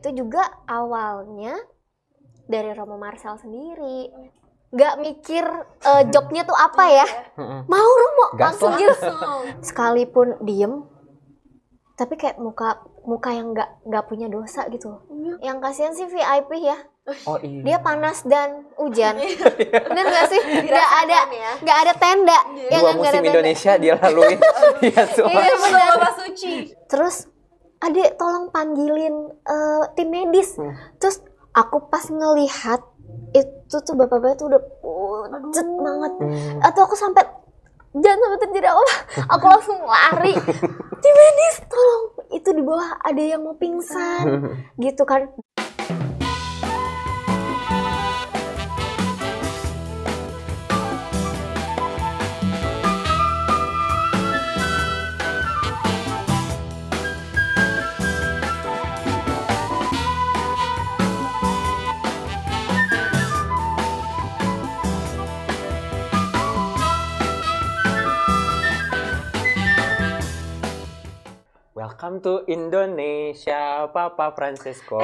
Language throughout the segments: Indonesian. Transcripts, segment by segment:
itu juga awalnya dari Romo Marcel sendiri. Gak mikir jobnya tuh apa ya. Mau Romo, langsung gitu. Sekalipun diem, tapi kayak muka yang nggak punya dosa gitu. Yang kasihan sih VIP ya. Oh iya. Dia panas dan hujan. Bener nggak sih? Nggak ada tenda. Dua musim Indonesia dia laluin. Iya benar. Bapak Suci. Terus Adek tolong panggilin tim medis. Terus aku pas ngelihat itu tuh bapak-bapak tuh udah pucet banget. Atau aku sampai jangan sampai terjadi apa, aku langsung lari. Tim medis tolong, itu di bawah ada yang mau pingsan gitu kan. Welcome to Indonesia, Papa Francesco.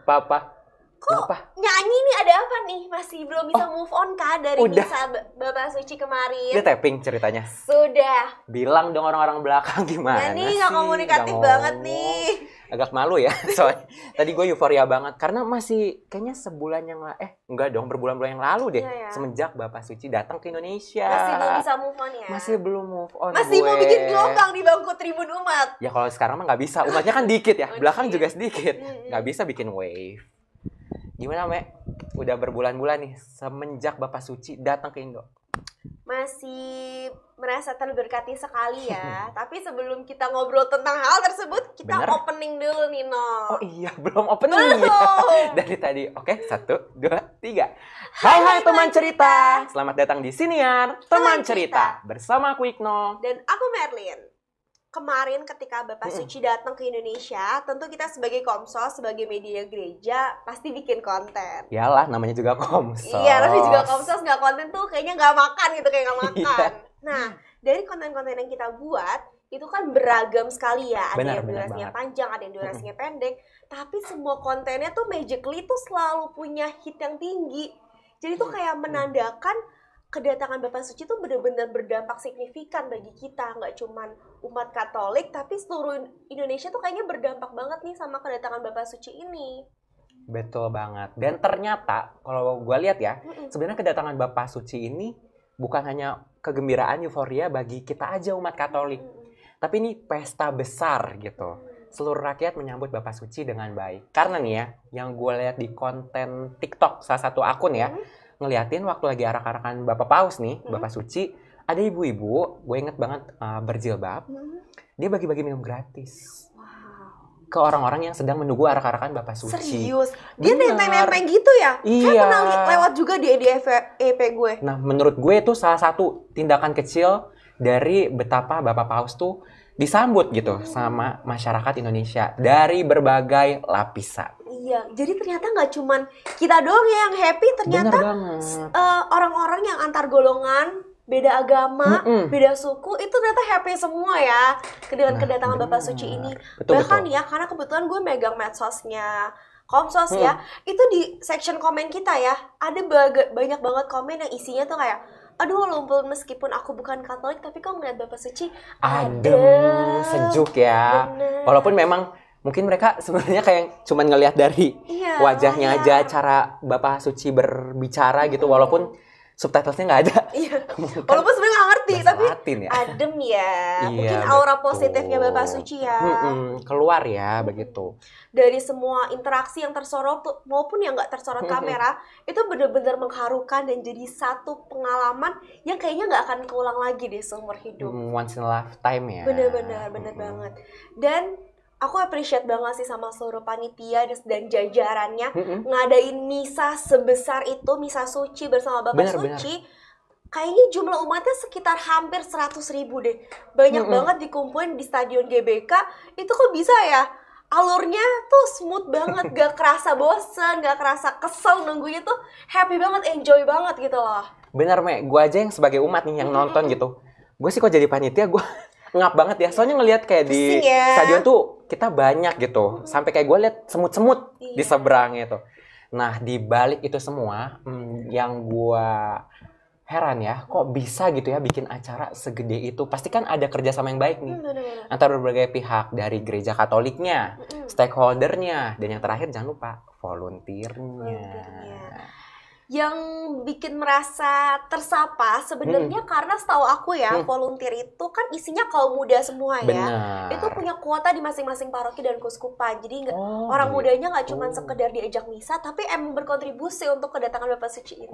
Papa, kok nyanyi nih, ada apa nih? Masih belum bisa move on kah dari misa Bapak Suci kemarin? Dia tapping ceritanya. Sudah. Bilang dong orang-orang belakang gimana nih, sih? Gak komunikatif banget nih. Agak malu ya, soalnya tadi gue euforia banget karena masih kayaknya sebulan yang enggak dong, berbulan-bulan yang lalu deh, semenjak Bapak Suci datang ke Indonesia. Masih belum bisa move on ya? Masih belum move on. Masih mau bikin gelombang di bangku Tribun Umat. Ya kalau sekarang mah nggak bisa, umatnya kan dikit ya, belakang juga sedikit, nggak bisa bikin wave. Gimana Me? Udah berbulan-bulan nih semenjak Bapak Suci datang ke Indo. Masih merasa terberkati sekali ya. Tapi sebelum kita ngobrol tentang hal tersebut, kita opening dulu nih, No. Oh iya, belum opening ya. Dari tadi. Oke, 1, 2, 3. Hai teman cerita. Selamat datang di Siniar Teman Cerita. Bersama aku Ikno. Dan aku Merlin. Kemarin ketika Bapak Suci datang ke Indonesia, tentu kita sebagai Komsos, sebagai media gereja, pasti bikin konten. Yalah, namanya juga Komsos. Iya, namanya juga Komsos, nggak konten tuh kayaknya nggak makan gitu, kayak nggak makan. Nah, dari konten-konten yang kita buat, itu kan beragam sekali ya. Ada yang durasinya panjang, ada yang durasinya pendek. Tapi semua kontennya tuh magically tuh selalu punya hit yang tinggi. Jadi tuh kayak menandakan kedatangan Bapak Suci itu benar-benar berdampak signifikan bagi kita, nggak cuman umat Katolik, tapi seluruh Indonesia tuh kayaknya berdampak banget nih sama kedatangan Bapak Suci ini. Betul banget. Dan ternyata kalau gue lihat ya, sebenarnya kedatangan Bapak Suci ini bukan hanya kegembiraan, euforia bagi kita aja umat Katolik, tapi ini pesta besar gitu. Seluruh rakyat menyambut Bapak Suci dengan baik. Karena nih ya, yang gue lihat di konten TikTok salah satu akun ya, ngeliatin waktu lagi arak-arakan Bapak Paus nih, Bapak Suci, ada ibu-ibu, gue inget banget berjilbab, dia bagi-bagi minum gratis ke orang-orang yang sedang menunggu arak-arakan Bapak Suci. Serius? Dia nempeng-nempeng gitu ya? Iya. Saya pernah lewat juga di EP gue. Nah, menurut gue itu salah satu tindakan kecil dari betapa Bapak Paus tuh disambut gitu sama masyarakat Indonesia dari berbagai lapisan. Iya, jadi ternyata nggak cuman kita doang yang happy, ternyata orang-orang yang antar golongan, beda agama, beda suku, itu ternyata happy semua ya dengan kedatangan Bapak Suci ini. Bahkan ya, karena kebetulan gue megang medsosnya Komsos ya, itu di section komen kita ya, ada banyak banget komen yang isinya tuh kayak, aduh walaupun meskipun aku bukan Katolik, tapi kok ngeliat Bapak Suci adem, sejuk ya. Bener. Walaupun memang mungkin mereka sebenarnya kayak cuman ngelihat dari wajahnya aja, cara Bapak Suci berbicara gitu, walaupun subtitlesnya nggak ada. Iya. Walaupun sebenarnya nggak ngerti, tapi ya. adem ya. Mungkin aura positifnya Bapak Suci ya. Keluar ya begitu. Dari semua interaksi yang tersorot maupun yang nggak tersorot kamera, itu benar-benar mengharukan dan jadi satu pengalaman yang kayaknya nggak akan keulang lagi deh seumur hidup. Once in a lifetime ya. Bener banget. Dan aku appreciate banget sih sama seluruh panitia dan jajarannya ngadain misa sebesar itu, misa suci bersama Bapak Suci. Kayaknya jumlah umatnya sekitar hampir 100.000 deh. Banyak banget dikumpulin di Stadion GBK. Itu kok bisa ya? Alurnya tuh smooth banget, gak kerasa bosen, gak kerasa kesel nunggunya tuh happy banget, enjoy banget gitu loh. Bener Me, gue aja yang sebagai umat nih yang nonton gitu. Gue sih kok jadi panitia, gue ngap banget ya. Soalnya ngelihat kayak di stadion tuh kita banyak gitu. Sampai kayak gue lihat semut-semut di seberang itu. Nah, di balik itu semua, yang gue heran ya, kok bisa gitu ya bikin acara segede itu. Pasti kan ada kerjasama yang baik nih. Antara berbagai pihak, dari gereja Katoliknya, stakeholdernya, dan yang terakhir jangan lupa volunteernya. Yang bikin merasa tersapa sebenarnya karena setahu aku ya, volunteer itu kan isinya kaum muda semua ya. Benar. Itu punya kuota di masing-masing paroki dan keuskupan. Jadi orang mudanya nggak cuma sekedar diajak misa, tapi emang berkontribusi untuk kedatangan Bapak Suci ini.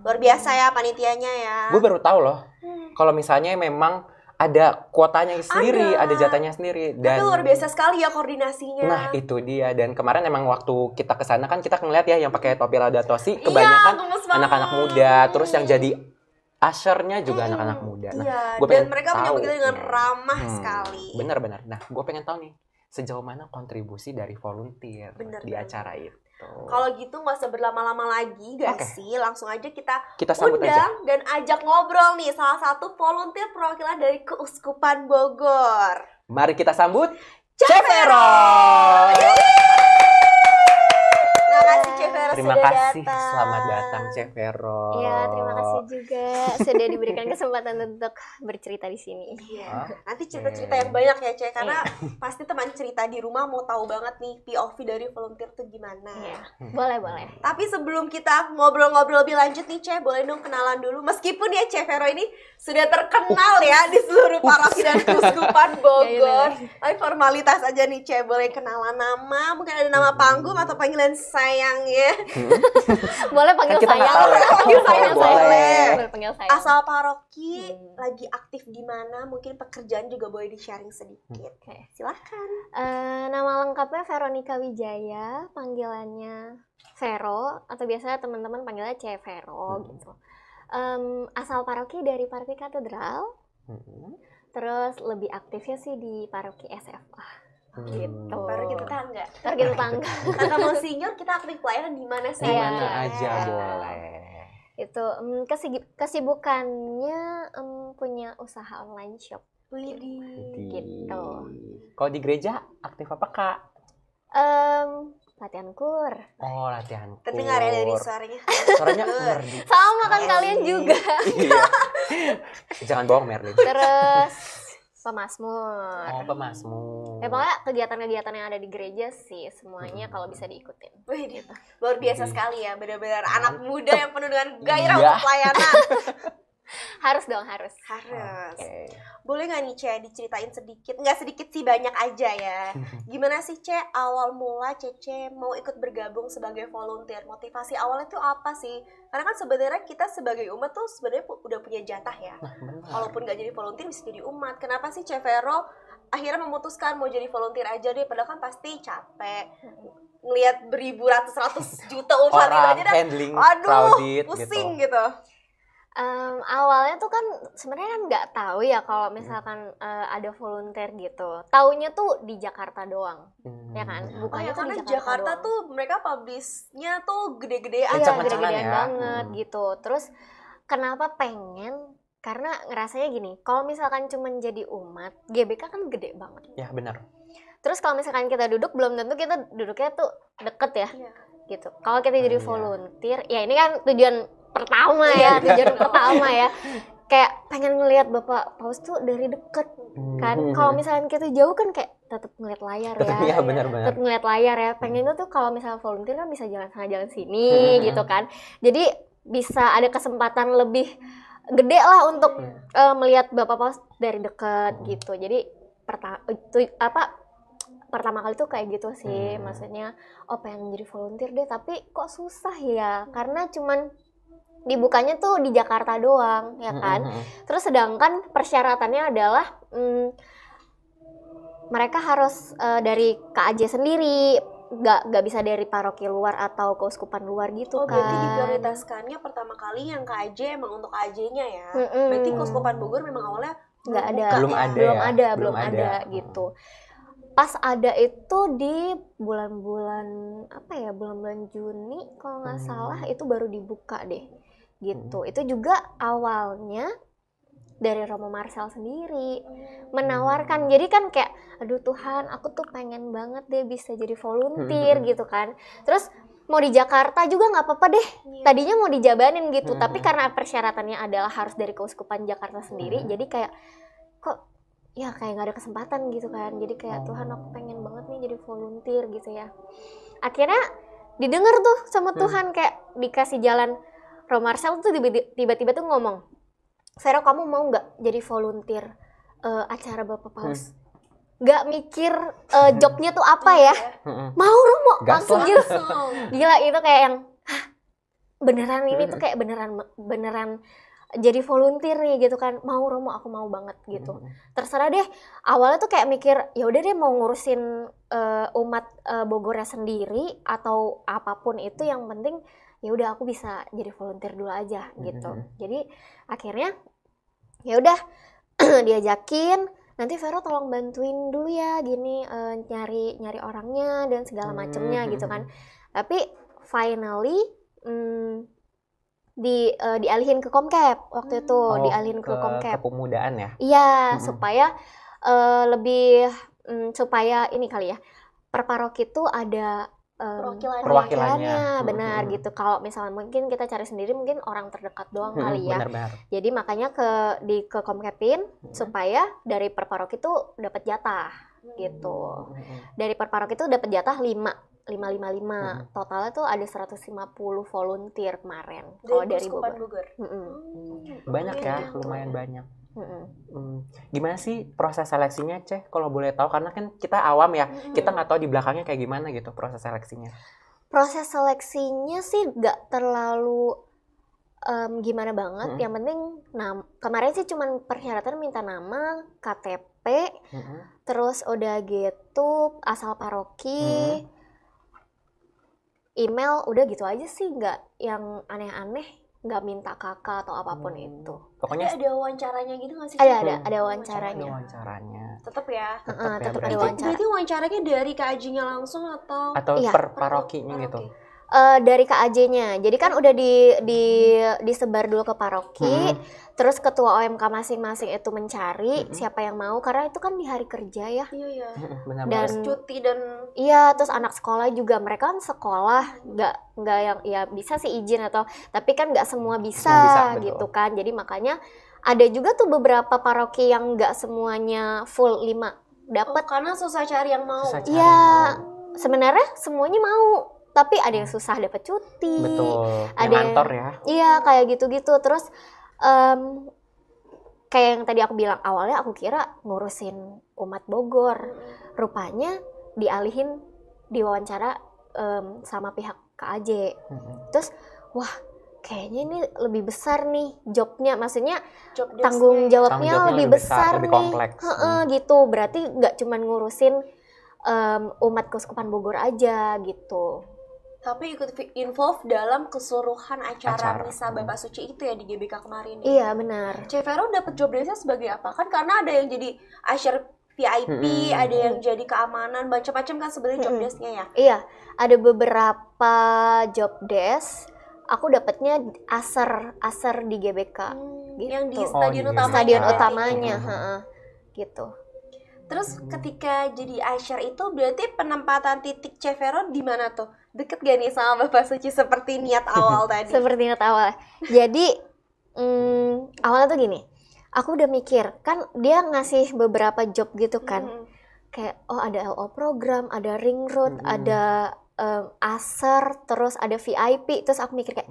Luar biasa ya panitianya ya. Gue baru tahu loh, kalau misalnya memang ada kuotanya sendiri, ada jatahnya sendiri. Dan tapi luar biasa sekali ya koordinasinya. Nah, itu dia. Dan kemarin emang waktu kita kesana kan kita ngeliat ya yang pakai topi Laudato Si, kebanyakan anak-anak muda. Terus yang jadi usher-nya juga anak-anak muda. Nah, dan mereka menyambut dengan ramah sekali. Benar-benar. Nah, gue pengen tahu nih, sejauh mana kontribusi dari volunteer di acara itu. Kalau gitu nggak usah berlama-lama lagi gak sih? Langsung aja kita sambut undang dan ajak ngobrol nih salah satu volunteer perwakilan dari Keuskupan Bogor. Mari kita sambut Che Vero. Terima kasih, selamat datang Che Vero. Ya, terima kasih juga sudah diberikan kesempatan untuk bercerita di sini. Nanti cerita-cerita yang banyak ya, Che, karena pasti teman cerita di rumah mau tahu banget nih POV dari volunteer tuh gimana. Boleh. Tapi sebelum kita ngobrol-ngobrol lebih lanjut nih, Che, boleh dong kenalan dulu. Meskipun ya Che Vero ini sudah terkenal ya di seluruh paroki dan keuskupan Bogor. Tapi formalitas aja nih, Che, boleh kenalan nama, mungkin ada nama panggung atau panggilan sayangnya. Boleh panggil kan saya. Boleh panggil saya. Asal paroki, lagi aktif di mana? Mungkin pekerjaan juga boleh di-sharing sedikit. Oke, silakan. Nama lengkapnya Veronica Wijaya, panggilannya Vero atau biasanya teman-teman panggilnya Che Vero gitu. Asal paroki dari Paroki Katedral. Terus lebih aktifnya sih di Paroki SFA. Gitu. Paroki tetangga. Kakak Monsinyur kita aktif pelayanan di mana sih? Di mana aja boleh. Itu kesibukannya punya usaha online shop. Gitu. Kalau di gereja aktif apa, Kak? Latihan kur. Oh, latihan kur. Terdengar ya dari suaranya. Suaranya merdu. Sama kan kalian juga. Iya. Jangan bohong, Merlin. Terus pemasmur. Oh, pemasmur. Ya pokoknya kegiatan-kegiatan yang ada di gereja sih semuanya kalau bisa diikutin. Wih, gitu. Luar biasa sekali ya, benar-benar anak muda yang penuh dengan gairah untuk pelayanan. Harus dong, harus. Okay. Boleh nggak nih, Che, diceritain sedikit? Nggak sedikit sih, banyak aja ya. Gimana sih, Che, awal mula Cece mau ikut bergabung sebagai volunteer? Motivasi awalnya tuh apa sih? Karena kan sebenarnya kita sebagai umat tuh sebenarnya udah punya jatah ya. Walaupun nggak jadi volunteer bisa jadi umat. Kenapa sih Che Vero akhirnya memutuskan mau jadi volunteer aja deh? Padahal kan pasti capek. Ngelihat beribu ratus juta umat itu aja dah. Aduh, pusing gitu. Awalnya tuh kan sebenarnya kan nggak tahu ya kalau misalkan ada volunteer gitu. Taunya tuh di Jakarta doang, ya kan? Bukannya tuh di Jakarta tuh mereka publish-nya tuh gede-gedean, gede-gedean banget gitu. Terus kenapa pengen? Karena ngerasanya gini, kalau misalkan cuma jadi umat, GBK kan gede banget. Ya benar. Terus kalau misalkan kita duduk, belum tentu kita duduknya tuh deket ya, gitu. Kalau kita jadi volunteer, ya ini kan tujuan pertama ya, kayak pengen ngelihat Bapak Paus tuh dari deket kan. Kalau misalnya kita jauh kan kayak tetap ngeliat layar ya, tetap ngeliat layar ya. Pengennya tuh kalau misalnya volunteer kan bisa jalan sana jalan sini gitu kan. Jadi bisa ada kesempatan lebih gede lah untuk melihat Bapak Paus dari deket gitu. Jadi pertama kali tuh kayak gitu sih, maksudnya pengen jadi volunteer deh, tapi kok susah ya, karena cuman dibukanya tuh di Jakarta doang, ya kan? Terus sedangkan persyaratannya adalah mereka harus dari KAJ sendiri, nggak bisa dari paroki luar atau keuskupan luar gitu kan. Berarti diprioritaskannya pertama kali yang KAJ emang untuk KAJ-nya ya. Berarti keuskupan Bogor memang awalnya nggak ada, belum ada gitu. Pas ada itu di bulan-bulan Juni kalau nggak salah, itu baru dibuka deh. Gitu. Itu juga awalnya dari Romo Marcel sendiri menawarkan. Jadi kan kayak aduh Tuhan, aku tuh pengen banget deh bisa jadi volunteer gitu kan. Terus mau di Jakarta juga nggak apa-apa deh. Tadinya mau dijabanin gitu, tapi karena persyaratannya adalah harus dari Keuskupan Jakarta sendiri, jadi kayak kok ya kayak nggak ada kesempatan gitu kan. Jadi kayak Tuhan, aku pengen banget nih jadi volunteer gitu ya. Akhirnya didengar tuh sama Tuhan, kayak dikasih jalan. Romo Marcel tuh tiba-tiba tuh ngomong, Vero, kamu mau nggak jadi volunteer acara Bapak Paus? Nggak mikir jobnya tuh apa ya? Mau Romo, langsung gitu. Gila, itu kayak yang beneran ini tuh kayak beneran jadi volunteer nih gitu kan. Mau Romo, aku mau banget gitu. Terserah deh. Awalnya tuh kayak mikir ya udah deh mau ngurusin umat Bogornya sendiri atau apapun itu, yang penting ya udah aku bisa jadi volunteer dulu aja gitu. Jadi akhirnya ya udah diajakin, nanti Vero tolong bantuin dulu ya gini, nyari orangnya dan segala macemnya gitu kan. Tapi finally dialihin ke Komkep waktu itu. Dialihin ke Komkep kepemudaan ya. Iya, supaya lebih supaya ini kali ya, per paroki itu ada perwakilannya, benar gitu. Kalau misalnya mungkin kita cari sendiri, mungkin orang terdekat doang kali ya. Benar. Jadi makanya ke Komkepin supaya dari per paroki itu dapat jatah gitu. Dari per paroki itu dapat jatah 5. Totalnya tuh ada 150 volunteer kemarin kalau dari Bogor. Banyak ya, lumayan banyak. Gimana sih proses seleksinya, Ceh? Kalau boleh tahu, karena kan kita awam ya, kita nggak tahu di belakangnya kayak gimana gitu proses seleksinya. Proses seleksinya sih nggak terlalu gimana banget. Yang penting kemarin sih cuman persyaratan minta nama, KTP, terus udah gitu asal paroki, email, udah gitu aja sih, nggak yang aneh-aneh, nggak minta kakak atau apapun itu. Pokoknya ada wawancaranya gitu nggak sih? Ada wawancaranya. Ada wawancaranya. Tetap ya. Tetap ada wawancara. Berarti wawancaranya dari KAJ-nya langsung atau per parokinya gitu? Dari KAJ-nya. Jadi kan udah disebar dulu ke paroki, terus ketua OMK masing-masing itu mencari siapa yang mau, karena itu kan di hari kerja ya. Iya. Dan cuti dan terus anak sekolah juga, mereka kan sekolah, nggak yang ya bisa sih izin atau, tapi kan nggak semua bisa gitu kan. Jadi makanya ada juga tuh beberapa paroki yang nggak semuanya full 5 dapat. Karena susah cari yang mau. Iya, sebenarnya semuanya mau, tapi ada yang susah dapat cuti. Betul. Ada yang ngantor ya. Iya, kayak gitu-gitu. Terus kayak yang tadi aku bilang, awalnya aku kira ngurusin umat Bogor. Rupanya dialihin diwawancara sama pihak KAJ. Terus wah, kayaknya ini lebih besar nih jobnya. Maksudnya tanggung jawabnya lebih besar lebih nih. Kompleks. Gitu. Berarti nggak cuma ngurusin umat Keuskupan Bogor aja gitu. Tapi ikut involve dalam keseluruhan acara misa Bapak Suci itu ya di GBK kemarin. Iya, benar. Ceh Vero dapat job desk-nya sebagai apa? Kan karena ada yang jadi usher VIP, ada yang jadi keamanan, macam-macam kan sebenarnya job desk-nya ya. Iya, ada beberapa job desk. Aku dapatnya aser di GBK. Gitu. Yang di stadion utamanya, gitu. Terus ketika jadi usher itu berarti penempatan titik Ceh Vero di mana tuh? Deket gak nih sama Bapak Suci seperti niat awal tadi? Seperti niat awal. Jadi awalnya tuh gini, aku udah mikir, kan dia ngasih beberapa job gitu kan. Kayak ada LO program, ada ring road, ada aser, terus ada VIP. Terus aku mikir kayak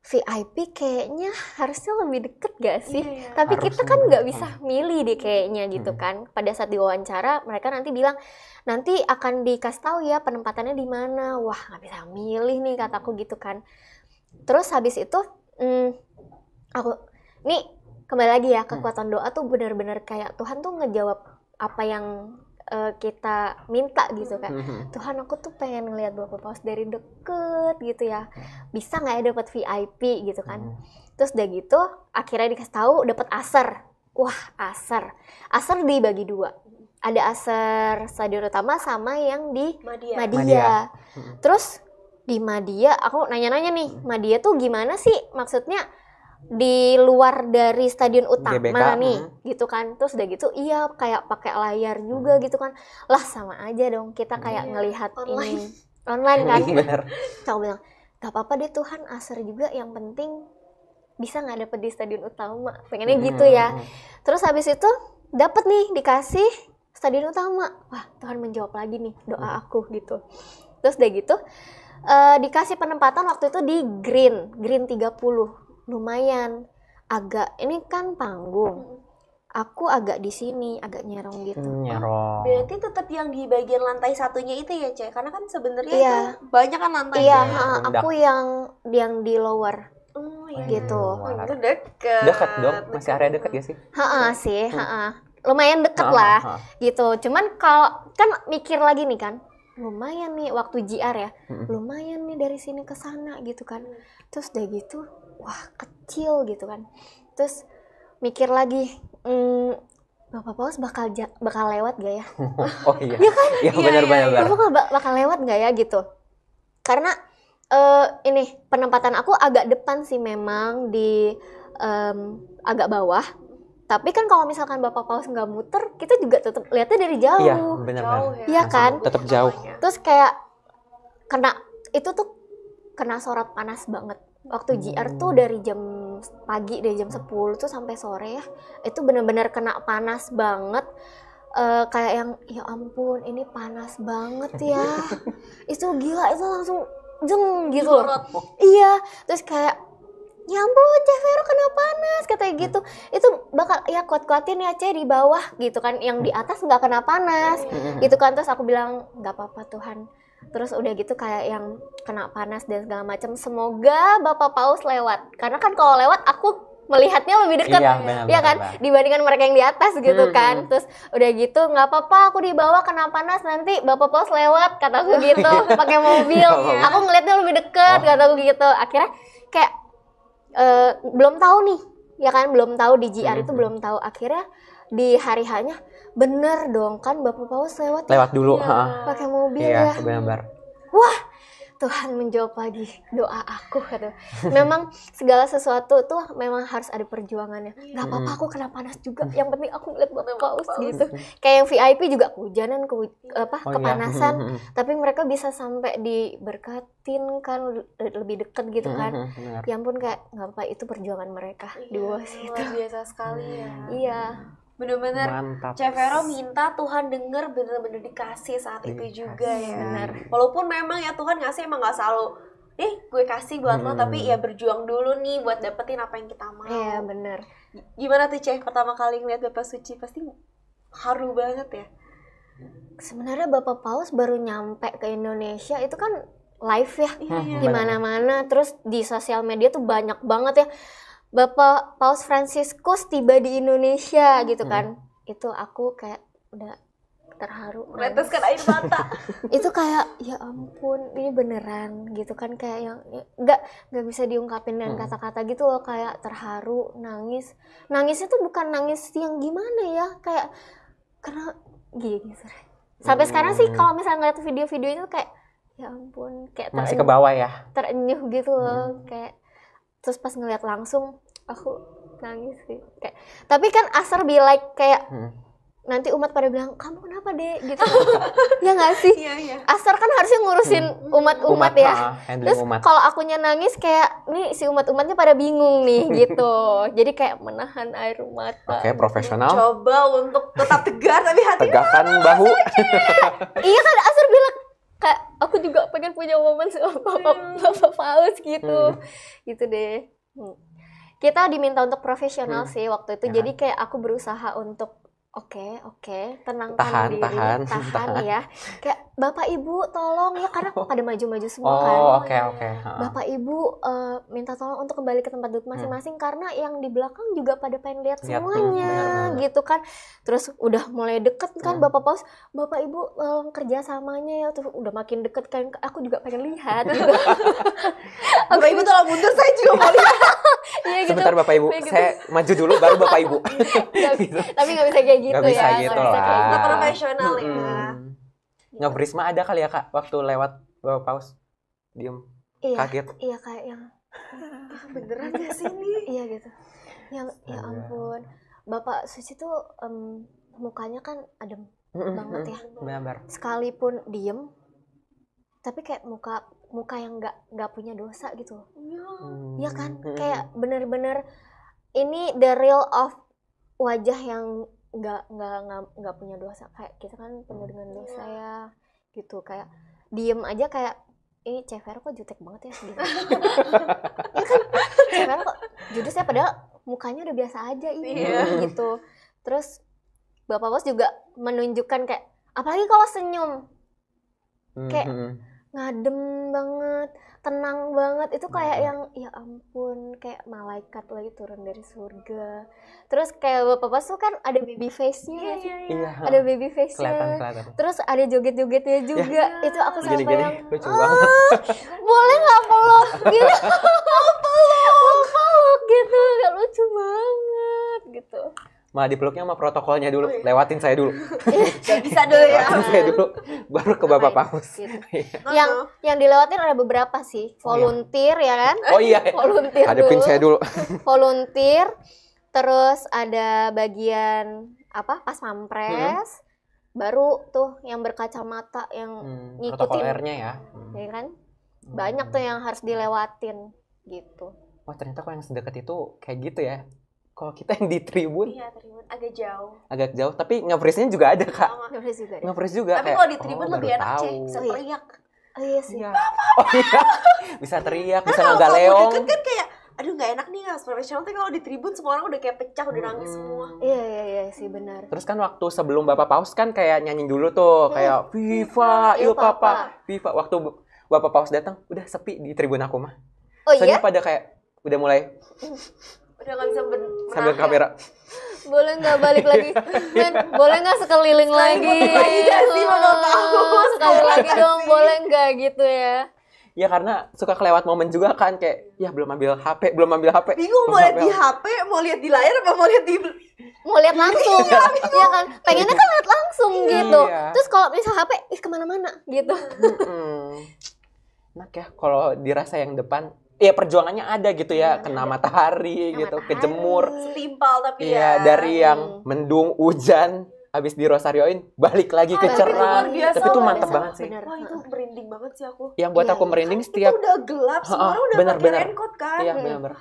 VIP kayaknya harusnya lebih deket gak sih? Tapi harusnya kita kan nggak bisa milih deh kayaknya gitu kan. Pada saat diwawancara mereka nanti bilang nanti akan dikasih tahu ya penempatannya di mana. Wah, nggak bisa milih nih kataku gitu kan. Terus habis itu aku nih kembali lagi ya, kekuatan doa tuh benar-benar kayak Tuhan tuh ngejawab apa yang kita minta gitu kan. Tuhan, aku tuh pengen ngeliat Bapak Paus dari deket gitu ya, bisa nggak ya dapat VIP gitu kan. Terus udah gitu akhirnya dikasih tahu dapat aser. Wah, aser dibagi 2, ada aser stadion utama sama yang di Madia. Terus di Madia aku nanya-nanya nih, Madia tuh gimana sih maksudnya, di luar dari stadion utama GBK, nih, gitu kan. Terus udah gitu, iya kayak pakai layar juga gitu kan. Lah sama aja dong kita kayak ngelihat ini online kan. Bener. Aku bilang, gak apa-apa deh Tuhan, Aser juga yang penting bisa nggak dapet di stadion utama. Pengennya gitu ya. Terus habis itu dapet nih, dikasih stadion utama. Wah, Tuhan menjawab lagi nih doa aku gitu. Terus udah gitu dikasih penempatan waktu itu di Green 30. Lumayan agak, ini kan panggung. Aku agak di sini, agak nyerong gitu. Nyerong. Berarti tetap yang di bagian lantai satunya itu ya, Cek? Karena kan sebenarnya itu banyak kan lantai. Iya, aku yang di lower. Gitu. Itu deket. Dekat dong, masih area dekat ya sih? Sih, lumayan deket lah, gitu. Cuman kalau kan mikir lagi nih kan, lumayan nih waktu JR ya, lumayan nih dari sini ke sana gitu kan. Terus udah gitu, wah kecil gitu kan. Terus mikir lagi, Bapak Paus bakal lewat gak ya? Oh iya. Iya kan? Iya benar-benar. Bapak bakal lewat gak ya gitu? Karena ini penempatan aku agak depan sih memang di agak bawah. Tapi kan kalau misalkan Bapak Paus nggak muter, kita juga tetap lihatnya dari jauh. Iya, benar-benar. Iya kan? Tetap jauh. Terus kayak kena sorot panas banget. Waktu JR tuh dari jam pagi, dari jam 10 tuh sampai sore ya. Itu benar-benar kena panas banget. Kayak yang ya ampun ini panas banget ya. Itu gila, itu langsung jeng gitu loh. Iya, terus kayak ya ampun Cek Vero kena panas katanya gitu. Itu bakal ya kuat-kuatin ya Cek di bawah gitu kan, yang di atas nggak kena panas gitu kan. Terus aku bilang nggak apa-apa Tuhan. Terus udah gitu kayak yang kena panas dan segala macam, semoga Bapak Paus lewat, karena kan kalau lewat aku melihatnya lebih dekat, ya kan, dibandingkan mereka yang di atas gitu kan. Terus udah gitu nggak apa-apa aku di bawah kena panas, nanti Bapak Paus lewat kataku gitu pakai mobil, aku ngelihatnya lebih dekat kataku gitu. Akhirnya kayak belum tahu nih ya kan, belum tahu di JR itu belum tahu. Akhirnya di hari hanya bener dong kan Bapak Paus lewat dulu pakai mobil ya. Benar. Wah, Tuhan menjawab lagi doa aku kata. Memang segala sesuatu tuh memang harus ada perjuangannya. Gak apa-apa aku kena panas juga, yang penting aku ngeliat Bapak Paus gitu. Kayak yang VIP juga kehujanan, kepanasan, tapi mereka bisa sampai diberkatin kan, lebih deket gitu kan. Ya ampun, kayak gak apa-apa, itu perjuangan mereka di bawah situ. Luar biasa sekali ya. Iya. Bener-bener Cek Vero minta Tuhan denger, bener-bener dikasih saat itu juga ya. Bener. Walaupun memang ya Tuhan ngasih emang gak selalu gue kasih buat lo, tapi ya berjuang dulu nih buat dapetin apa yang kita mau. Iya bener. Gimana tuh Cek pertama kali ngeliat Bapak Suci? Pasti haru banget ya. Sebenarnya Bapak Paus baru nyampe ke Indonesia itu kan live ya, di mana-mana. Terus di sosial media tuh banyak banget ya, Bapak Paus Fransiskus tiba di Indonesia gitu kan. Itu aku kayak udah terharu, meneteskan air mata. Itu kayak ya ampun ini beneran gitu kan, kayak yang nggak bisa diungkapin dengan kata-kata gitu loh. Kayak terharu, nangisnya tuh bukan nangis yang gimana ya, kayak karena gitu. Sampai sekarang sih kalau misalnya ngeliat video-video itu kayak ya ampun, kayak masih ke bawah ya, terenyuh gitu loh. Kayak terus pas ngeliat langsung aku nangis sih. Kayak, tapi kan Aser be like kayak nanti umat pada bilang kamu kenapa deh gitu. Ya nggak sih? Iya. Aser kan harusnya ngurusin umat ya. Terus kalau akunya nangis kayak nih si umatnya pada bingung nih gitu. Jadi kayak menahan air mata. Oke, profesional. Coba untuk tetap tegar tapi hati tegakkan bahu. Iya kan Aser bilang kayak aku juga pengen punya momen sama Bapak Paus gitu. Gitu deh. Kita diminta untuk profesional sih waktu itu. Jadi kayak aku berusaha untuk Oke, tenangkan diri, tahan ya. Kayak Bapak Ibu tolong ya, karena pada maju-maju semua kan. Oke. Bapak Ibu minta tolong untuk kembali ke tempat duduk masing-masing karena yang di belakang juga pada pengen lihat semuanya gitu kan. Terus udah mulai deket kan Bapak Paus, Bapak Ibu tolong kerjasamanya ya. Terus udah makin deket kan, aku juga pengen lihat gitu. Bapak Ibu tolong mundur, saya juga mau lihat. Ya, gitu. Sebentar Bapak Ibu, saya maju dulu baru Bapak Ibu. Gitu. Tapi nggak bisa kayak gitu, gak bisa ya. Gitu gak bisa lah. Kita profesional ya. Ngebrisma ada kali ya Kak waktu lewat Bapak Paus diem kaget. Iya kayak yang Beneran gak sih ini? Iya gitu. Ya ampun. Bapak Suci tuh mukanya kan adem banget ya. Benar. Sekalipun diem, tapi kayak muka yang nggak punya dosa gitu. Iya kan? Kayak bener-bener ini the real of wajah yang nggak punya dosa. Kayak kita kan penuh dengan dosa ya, gitu. Kayak diem aja kayak ini Cevero kok jutek banget ya gitu. Ya kan Cevero kok judes ya, padahal mukanya udah biasa aja ini gitu. Terus Bapak Bos juga menunjukkan kayak apalagi kalau senyum kayak ngadem banget, tenang banget, itu kayak yang ya ampun kayak malaikat lagi turun dari surga. Terus kayak Bapak Bos tuh kan ada baby face-nya, ada baby face-nya. Kelihatan. Terus ada joget-jogetnya juga. Itu aku sampai yang lucu banget. Boleh nggak peluk gitu? peluk gitu, lucu banget gitu. Malah dipeluknya sama protokolnya dulu, lewatin saya dulu. Gak bisa dulu ya. Lewatin saya dulu, baru ke Bapak Paus. Gitu. yang dilewatin ada beberapa sih, volunteer ya kan? Oh iya. Volunteer hadapin dulu. saya dulu. Volunteer, terus ada bagian apa? Pas pampres, baru tuh yang berkacamata yang ngikutin. Protokolernya ya. Ya kan? Banyak tuh yang harus dilewatin gitu. Wah ternyata kalau yang sedekat itu kayak gitu ya. Kalau kita yang di tribun, tribun agak jauh. Tapi nge-freeze-nya juga ada kak. Nge-freeze juga. Tapi kalau di tribun lebih enak sih, bisa teriak. Oh iya sih. Oh iya, bisa teriak, bisa ngegaleong. Kan kayak, aduh nggak enak nih harus profesional. Tapi kalau di tribun semua orang udah kayak pecah, udah nangis semua. Iya sih benar. Terus kan waktu sebelum Bapak Paus kan kayak nyanyi dulu tuh, kayak Viva, il Papa, Viva. Waktu Bapak Paus datang, udah sepi di tribun aku mah. Oh iya? Soalnya pada kayak udah mulai udah nggak bisa sambil kamera. Boleh nggak balik lagi? Men, boleh nggak sekeliling lagi? Sih Bapak Paus. Sekali lagi dong, boleh nggak gitu ya? Ya karena suka kelewat momen juga kan kayak ya belum ambil HP. Bingung mau lihat di HP, mau lihat di layar apa mau lihat di langsung. Iya kan? Pengennya kan lihat langsung gitu. Terus kalau misal HP kemana-mana gitu. Enak ya kalau dirasa yang depan. Ya perjuangannya ada gitu ya, kena matahari gitu, kejemur. Setimpal tapi dari yang mendung, hujan, habis di Rosarioin, balik lagi ke cerah. Tapi itu mantep banget sih. Wah itu merinding banget sih aku. Yang buat aku merinding setiap... Itu udah gelap, semua orang udah pakai raincoat kan. Iya benar.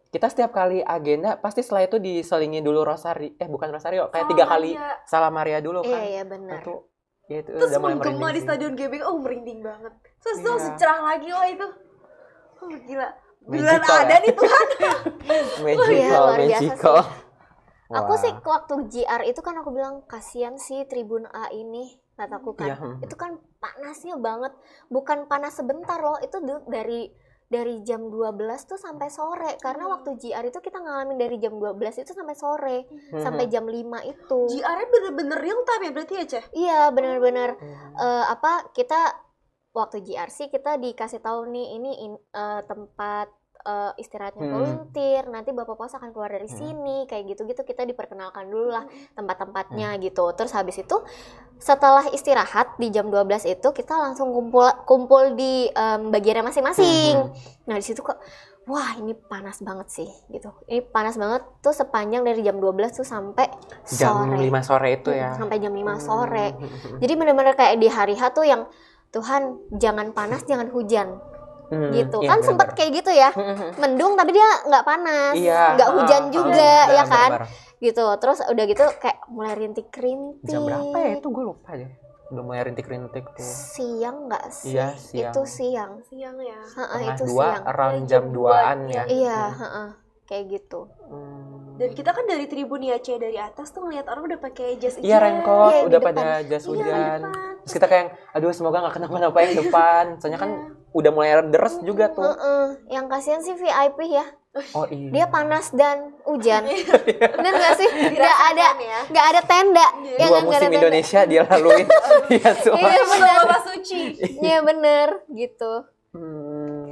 Kita setiap kali agenda, pasti setelah itu diselingi dulu Rosario. Bukan Rosario, kayak 3 kali Salam Maria dulu kan. Iya benar. Terus menggema di Stadion GBK, merinding banget. Terus secerah lagi itu. Oh gila, bilang ada nih Tuhan. Magical. Aku sih waktu JR itu kan aku bilang kasihan sih Tribun A ini, kataku kan. Itu kan panasnya banget, bukan panas sebentar loh, itu dari jam 12 tuh sampai sore. Karena waktu JR itu kita ngalamin dari jam 12 itu sampai sore, sampai jam 5 itu. JR-nya bener-bener real time ya berarti ya, Ceh? Iya, bener-bener kita waktu GRC kita dikasih tahu nih ini tempat istirahatnya volunteer, nanti Bapak Paus akan keluar dari sini, kayak gitu-gitu kita diperkenalkan dulu lah tempat-tempatnya gitu. Terus habis itu setelah istirahat di jam 12 itu kita langsung kumpul di bagiannya masing-masing. Nah di situ kok wah ini panas banget sih gitu. Ini panas banget tuh sepanjang dari jam 12 tuh sampai sore. Jam 5 sore itu ya. Sampai jam 5 sore. Jadi benar-benar kayak di hari H tuh yang Tuhan jangan panas, jangan hujan, gitu kan sempet kayak gitu ya, mendung tapi dia nggak panas, nggak hujan juga ya kan, gitu. Terus udah gitu kayak mulai rintik-rintik. Jam berapa ya itu gue lupa deh. Udah mulai rintik-rintik tuh. Siang nggak sih? Iya siang. Itu siang. Siang ya. Itu 2, siang. Around jam 2-an ya. Iya, kayak gitu. Dan kita kan dari tribun ya C, dari atas tuh ngeliat orang udah pakai jas hujan. Iya raincoat, udah pada jas hujan. Terus kita kayak, aduh semoga nggak kenapa-napa yang depan. Soalnya kan udah mulai deres juga tuh. Yang kasihan sih VIP ya. Oh iya. Dia panas dan hujan. Bener nggak sih? Nggak ada tenda. Dua musim Indonesia dia laluin. Iya bener. Bapak Suci. Iya bener gitu.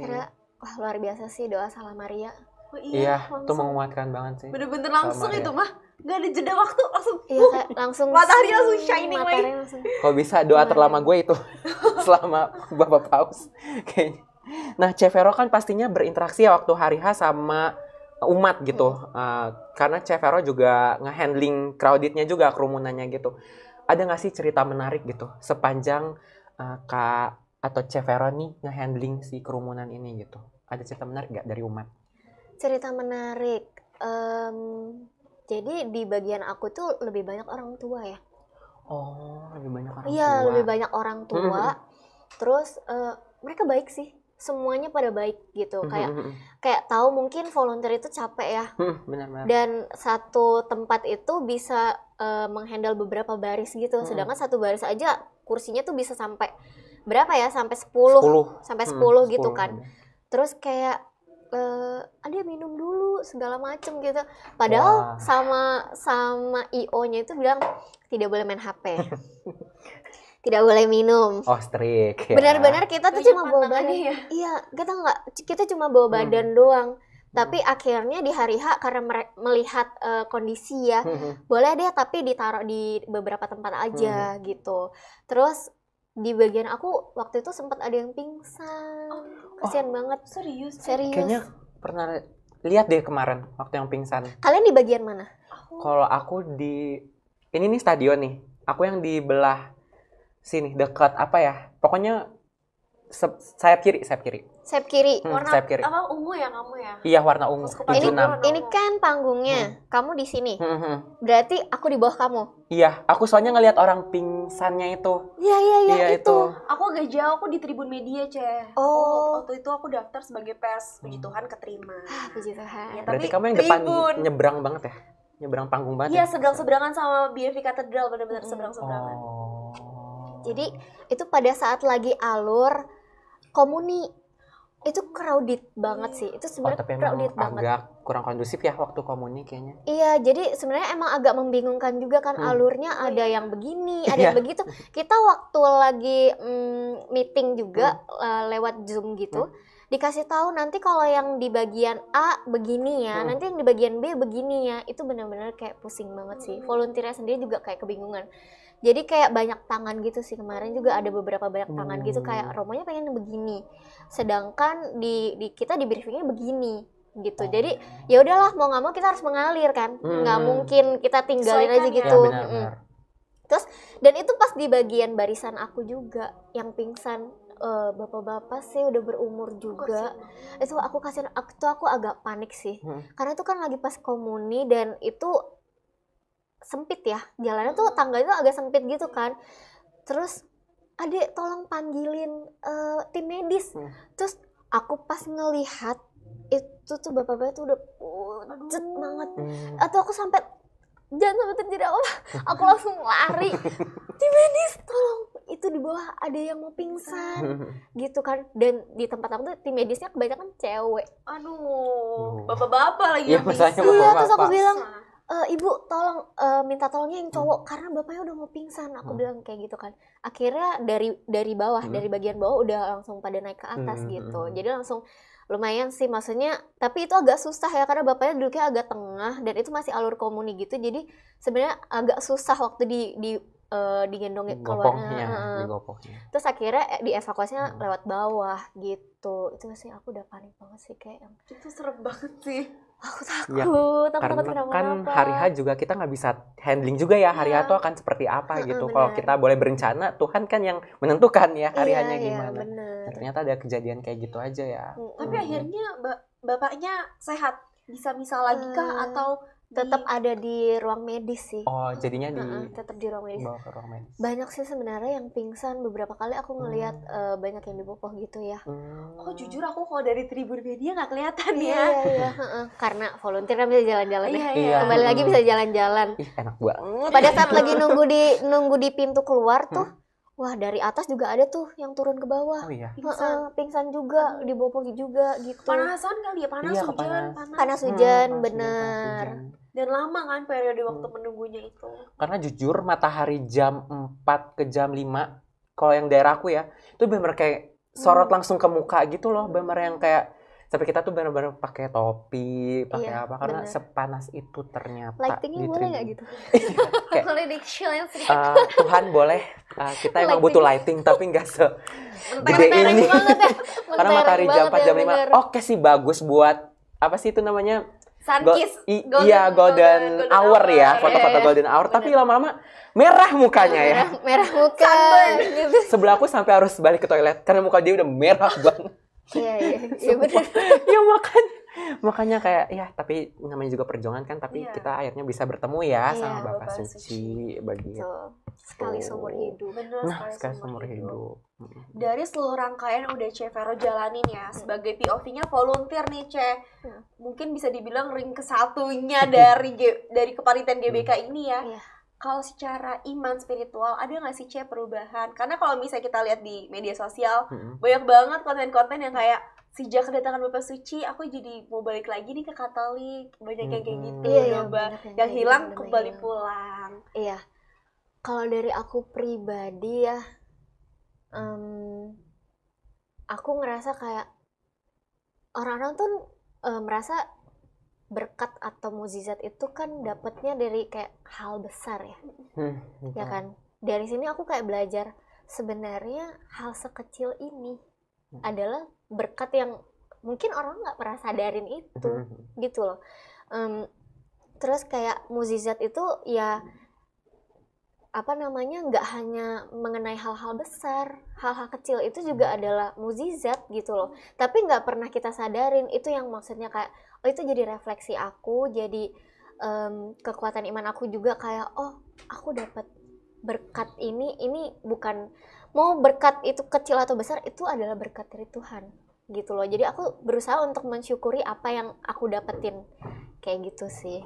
Karena wah luar biasa sih doa Salam Maria. Oh, iya, itu menguatkan banget sih. Bener-bener langsung itu mah, nggak ada jeda waktu, langsung. Iya, langsung. Matahari langsung shining lagi. Kalau bisa doa terlama gue itu selama Bapak Paus, kayaknya. Nah, Chef Vero kan pastinya berinteraksi ya waktu hari H sama umat gitu. Karena Chef Vero juga nge-handling crowded-nya juga, kerumunannya gitu. Ada nggak sih cerita menarik gitu sepanjang Kak atau Chef Vero nih nge-handling si kerumunan ini gitu? Ada cerita menarik nggak dari umat? Cerita menarik. Jadi di bagian aku tuh lebih banyak orang tua ya. Oh, lebih banyak orang tua. Iya, lebih banyak orang tua. Terus mereka baik sih. Semuanya pada baik gitu. Kayak tahu mungkin volunteer itu capek ya. Benar-benar. Dan satu tempat itu bisa menghandle beberapa baris gitu. Sedangkan satu baris aja kursinya tuh bisa sampai berapa ya? Sampai 10. Sampai 10 gitu kan. Terus kayak ada minum dulu segala macem gitu. Padahal sama IO-nya itu bilang tidak boleh main HP. Tidak boleh minum. Oh, strict ya. Benar-benar kita tuh cuma bawa badan. Ya? Iya, kita cuma bawa badan doang. Tapi akhirnya di hari H karena melihat kondisi ya, boleh deh tapi ditaruh di beberapa tempat aja gitu. Terus di bagian aku waktu itu sempat ada yang pingsan. Kasian banget. Serius? Kayaknya pernah lihat deh kemarin waktu yang pingsan. Kalian di bagian mana? Kalau aku di ini nih stadion nih. Aku yang di belah sini dekat apa ya? Pokoknya sayap kiri. Sayap kiri. Warna sayap kiri. apa ungu ya kamu ya? Iya, warna ungu. Ini kan panggungnya. Kamu di sini. Berarti aku di bawah kamu. Iya, aku soalnya ngelihat orang pingsannya itu. Iya itu. Aku agak jauh, aku di Tribun Media, Ceh. Waktu itu aku daftar sebagai PES. Puji Tuhan keterima. Puji Tuhan. Ya, berarti kamu yang depan nyebrang banget ya? Nyebrang panggung banget. Iya, seberang-seberangan sama BFV Katedral, benar-benar seberang-seberangan. Jadi itu pada saat lagi alur komuni itu crowded banget sih. Itu sebenarnya crowded banget. Agak kurang kondusif ya waktu komuni kayaknya. Iya, jadi sebenarnya emang agak membingungkan juga kan alurnya ada yang begini, ada yang begitu. Kita waktu lagi meeting juga lewat Zoom gitu, dikasih tahu nanti kalau yang di bagian A begini ya, nanti yang di bagian B begini ya. Itu benar-benar kayak pusing banget sih. Volunteernya sendiri juga kayak kebingungan. Jadi kayak banyak tangan gitu sih, kemarin juga ada beberapa banyak tangan gitu kayak Romonya pengen begini, sedangkan di kita di briefingnya begini gitu. Jadi ya udahlah mau nggak mau kita harus mengalir kan, nggak mungkin kita tinggalin aja gitu. Ya, benar. Terus dan itu pas di bagian barisan aku juga yang pingsan. Bapak-bapak sih udah berumur juga. Itu aku agak panik sih, karena itu kan lagi pas komuni dan itu sempit ya, jalannya tuh tangganya tuh agak sempit gitu kan. Terus adek tolong panggilin tim medis. Terus aku pas ngelihat itu tuh bapak-bapak tuh udah pucet banget. Atau aku sampai jangan sampai terjadi apa, aku langsung lari. Tim medis tolong, itu di bawah ada yang mau pingsan gitu kan. Dan di tempat aku tuh tim medisnya kebanyakan cewek. Aduh, bapak-bapak lagi yang pingsan. Iya, terus aku bilang, Ibu tolong minta tolongnya yang cowok karena bapaknya udah mau pingsan. Aku bilang kayak gitu kan. Akhirnya dari bawah, dari bagian bawah udah langsung pada naik ke atas gitu. Jadi langsung lumayan sih, maksudnya tapi itu agak susah ya karena bapaknya duduknya agak tengah dan itu masih alur komuni gitu. Jadi sebenarnya agak susah waktu digendongin keluarnya. Terus akhirnya dievakuasinya lewat bawah gitu. Itu sih aku udah panik banget sih kayak. Itu serem banget sih. Aku takut, karena kan hari H juga kita nggak bisa handling juga ya, hari H itu akan seperti apa gitu. Kalau kita boleh berencana, Tuhan kan yang menentukan ya hari H-nya gimana. Nah, ternyata ada kejadian kayak gitu aja ya. Tapi akhirnya bapaknya sehat, bisa lagi kah atau tetap ada di ruang medis sih. Oh, jadinya tetap di ruang medis. Bawa ke ruang medis. Banyak sih sebenarnya yang pingsan, beberapa kali aku ngelihat banyak yang dibopoh gitu ya. Oh, jujur aku kalau dari Tribun Media nggak kelihatan ya. Iya. Karena volunteer kan bisa jalan-jalan ya. Kembali lagi bisa jalan-jalan. Enak banget. Pada saat lagi nunggu di pintu keluar tuh, wah dari atas juga ada tuh yang turun ke bawah. Oh iya. Pingsan juga, dibopoh juga gitu. Panasan kali ya, panas hujan, bener. Dan lama kan periode waktu menunggunya itu. Karena jujur matahari jam 4 ke jam 5, kalau yang daerahku ya, itu bener kayak sorot langsung ke muka gitu loh, bener yang kayak Sampai kita tuh benar-benar pakai topi, pakai Iya, apa karena bener. sepanas itu ternyata. Lightingnya di boleh tribun. nggak gitu? Kayak, Boleh dikecilin sedikit. Tuhan boleh, kita emang butuh lighting tapi nggak segede Mentereng ini. banget ya. Karena matahari jam 4 jam 5, bener. oke sih bagus buat apa sih itu namanya? Sunkiss. Iya, golden hour ya, foto-foto Iya, golden hour. Tapi lama-lama merah mukanya ya. Merah muka. Sunburn. Gitu. Sebelah aku sampai harus balik ke toilet karena muka dia udah merah banget. Iya benar. Ya makanya kayak ya tapi namanya juga perjuangan kan, tapi Iya. kita akhirnya bisa bertemu ya Iya, sama Bapak Bapak Suci begitu. Sekali seumur hidup. Bener, Nah, sekali seumur hidup. Dari seluruh rangkaian yang udah Ce Vero jalanin ya, sebagai POV-nya volunteer nih Ce, mungkin bisa dibilang ring kesatunya dari kepanitiaan GBK ini ya. Iya. Kalau secara iman spiritual ada nggak sih Ce perubahan? Karena kalau misalnya kita lihat di media sosial banyak banget konten-konten yang kayak sejak kedatangan Bapak Suci aku jadi mau balik lagi nih ke Katolik, banyak yang kayak gitu. Iya, Coba banyak yang yang kayak hilang gitu, kembali hilang. pulang. Iya. Kalau dari aku pribadi ya, aku ngerasa kayak orang-orang tuh merasa berkat atau mukjizat itu kan dapatnya dari kayak hal besar ya, ya kan? Dari sini aku kayak belajar sebenarnya hal sekecil ini adalah berkat yang mungkin orang nggak pernah sadarin itu, gitu loh. Terus kayak mukjizat itu ya apa namanya, nggak hanya mengenai hal-hal besar, hal-hal kecil itu juga adalah mukjizat gitu loh. Tapi nggak pernah kita sadarin itu, yang maksudnya kayak oh itu jadi refleksi aku, jadi kekuatan iman aku juga kayak oh aku dapat berkat ini bukan mau berkat itu kecil atau besar, itu adalah berkat dari Tuhan gitu loh. Jadi aku berusaha untuk mensyukuri apa yang aku dapetin, kayak gitu sih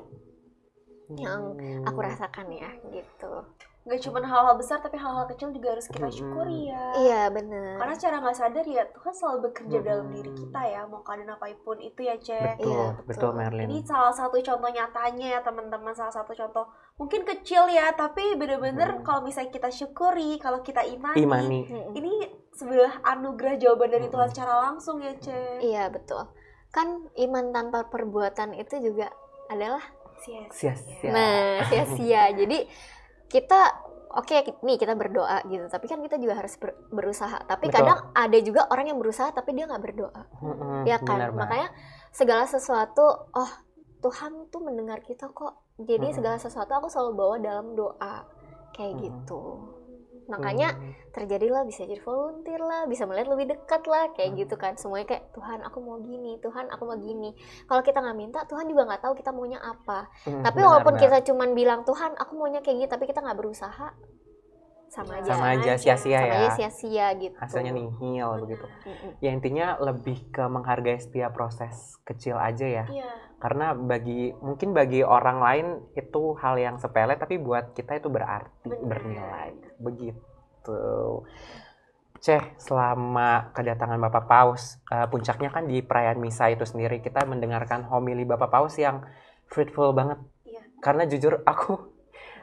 yang aku rasakan ya gitu. Nggak cuma hal-hal besar tapi hal-hal kecil juga harus kita syukuri ya. Iya benar. Karena secara nggak sadar ya Tuhan selalu bekerja dalam diri kita ya, mau keadaan apapun itu ya Ce. Betul, Iya, betul betul. Merlin. Ini salah satu contoh nyatanya ya teman-teman, salah satu contoh mungkin kecil ya, tapi bener-bener kalau misalnya kita syukuri, kalau kita imani, ini sebuah anugerah jawaban dari Tuhan secara langsung ya Ce. Iya betul. Kan iman tanpa perbuatan itu juga adalah Sia-sia. nah sia-sia. Jadi kita nih kita berdoa gitu, tapi kan kita juga harus berusaha. Tapi Betul. kadang ada juga orang yang berusaha tapi dia nggak berdoa, ya kan? Benar, Makanya segala sesuatu, oh Tuhan tuh mendengar kita kok. Jadi segala sesuatu aku selalu bawa dalam doa, kayak gitu. Makanya terjadilah, bisa jadi volunteer lah, bisa melihat lebih dekat lah, kayak gitu kan. Semuanya kayak Tuhan aku mau gini, Tuhan aku mau gini. Kalau kita nggak minta, Tuhan juga nggak tahu kita maunya apa. Tapi walaupun kita cuman bilang Tuhan aku maunya kayak gini, tapi kita nggak berusaha, sama aja sia-sia sama ya. aja sia-sia gitu. Hasilnya nihil begitu. Ya intinya lebih ke menghargai setiap proses kecil aja ya. Iya. Karena mungkin bagi orang lain itu hal yang sepele, tapi buat kita itu berarti, bernilai. Begitu. Selama kedatangan Bapak Paus, puncaknya kan di perayaan misa itu sendiri, kita mendengarkan homili Bapak Paus yang fruitful banget. Iya. Karena jujur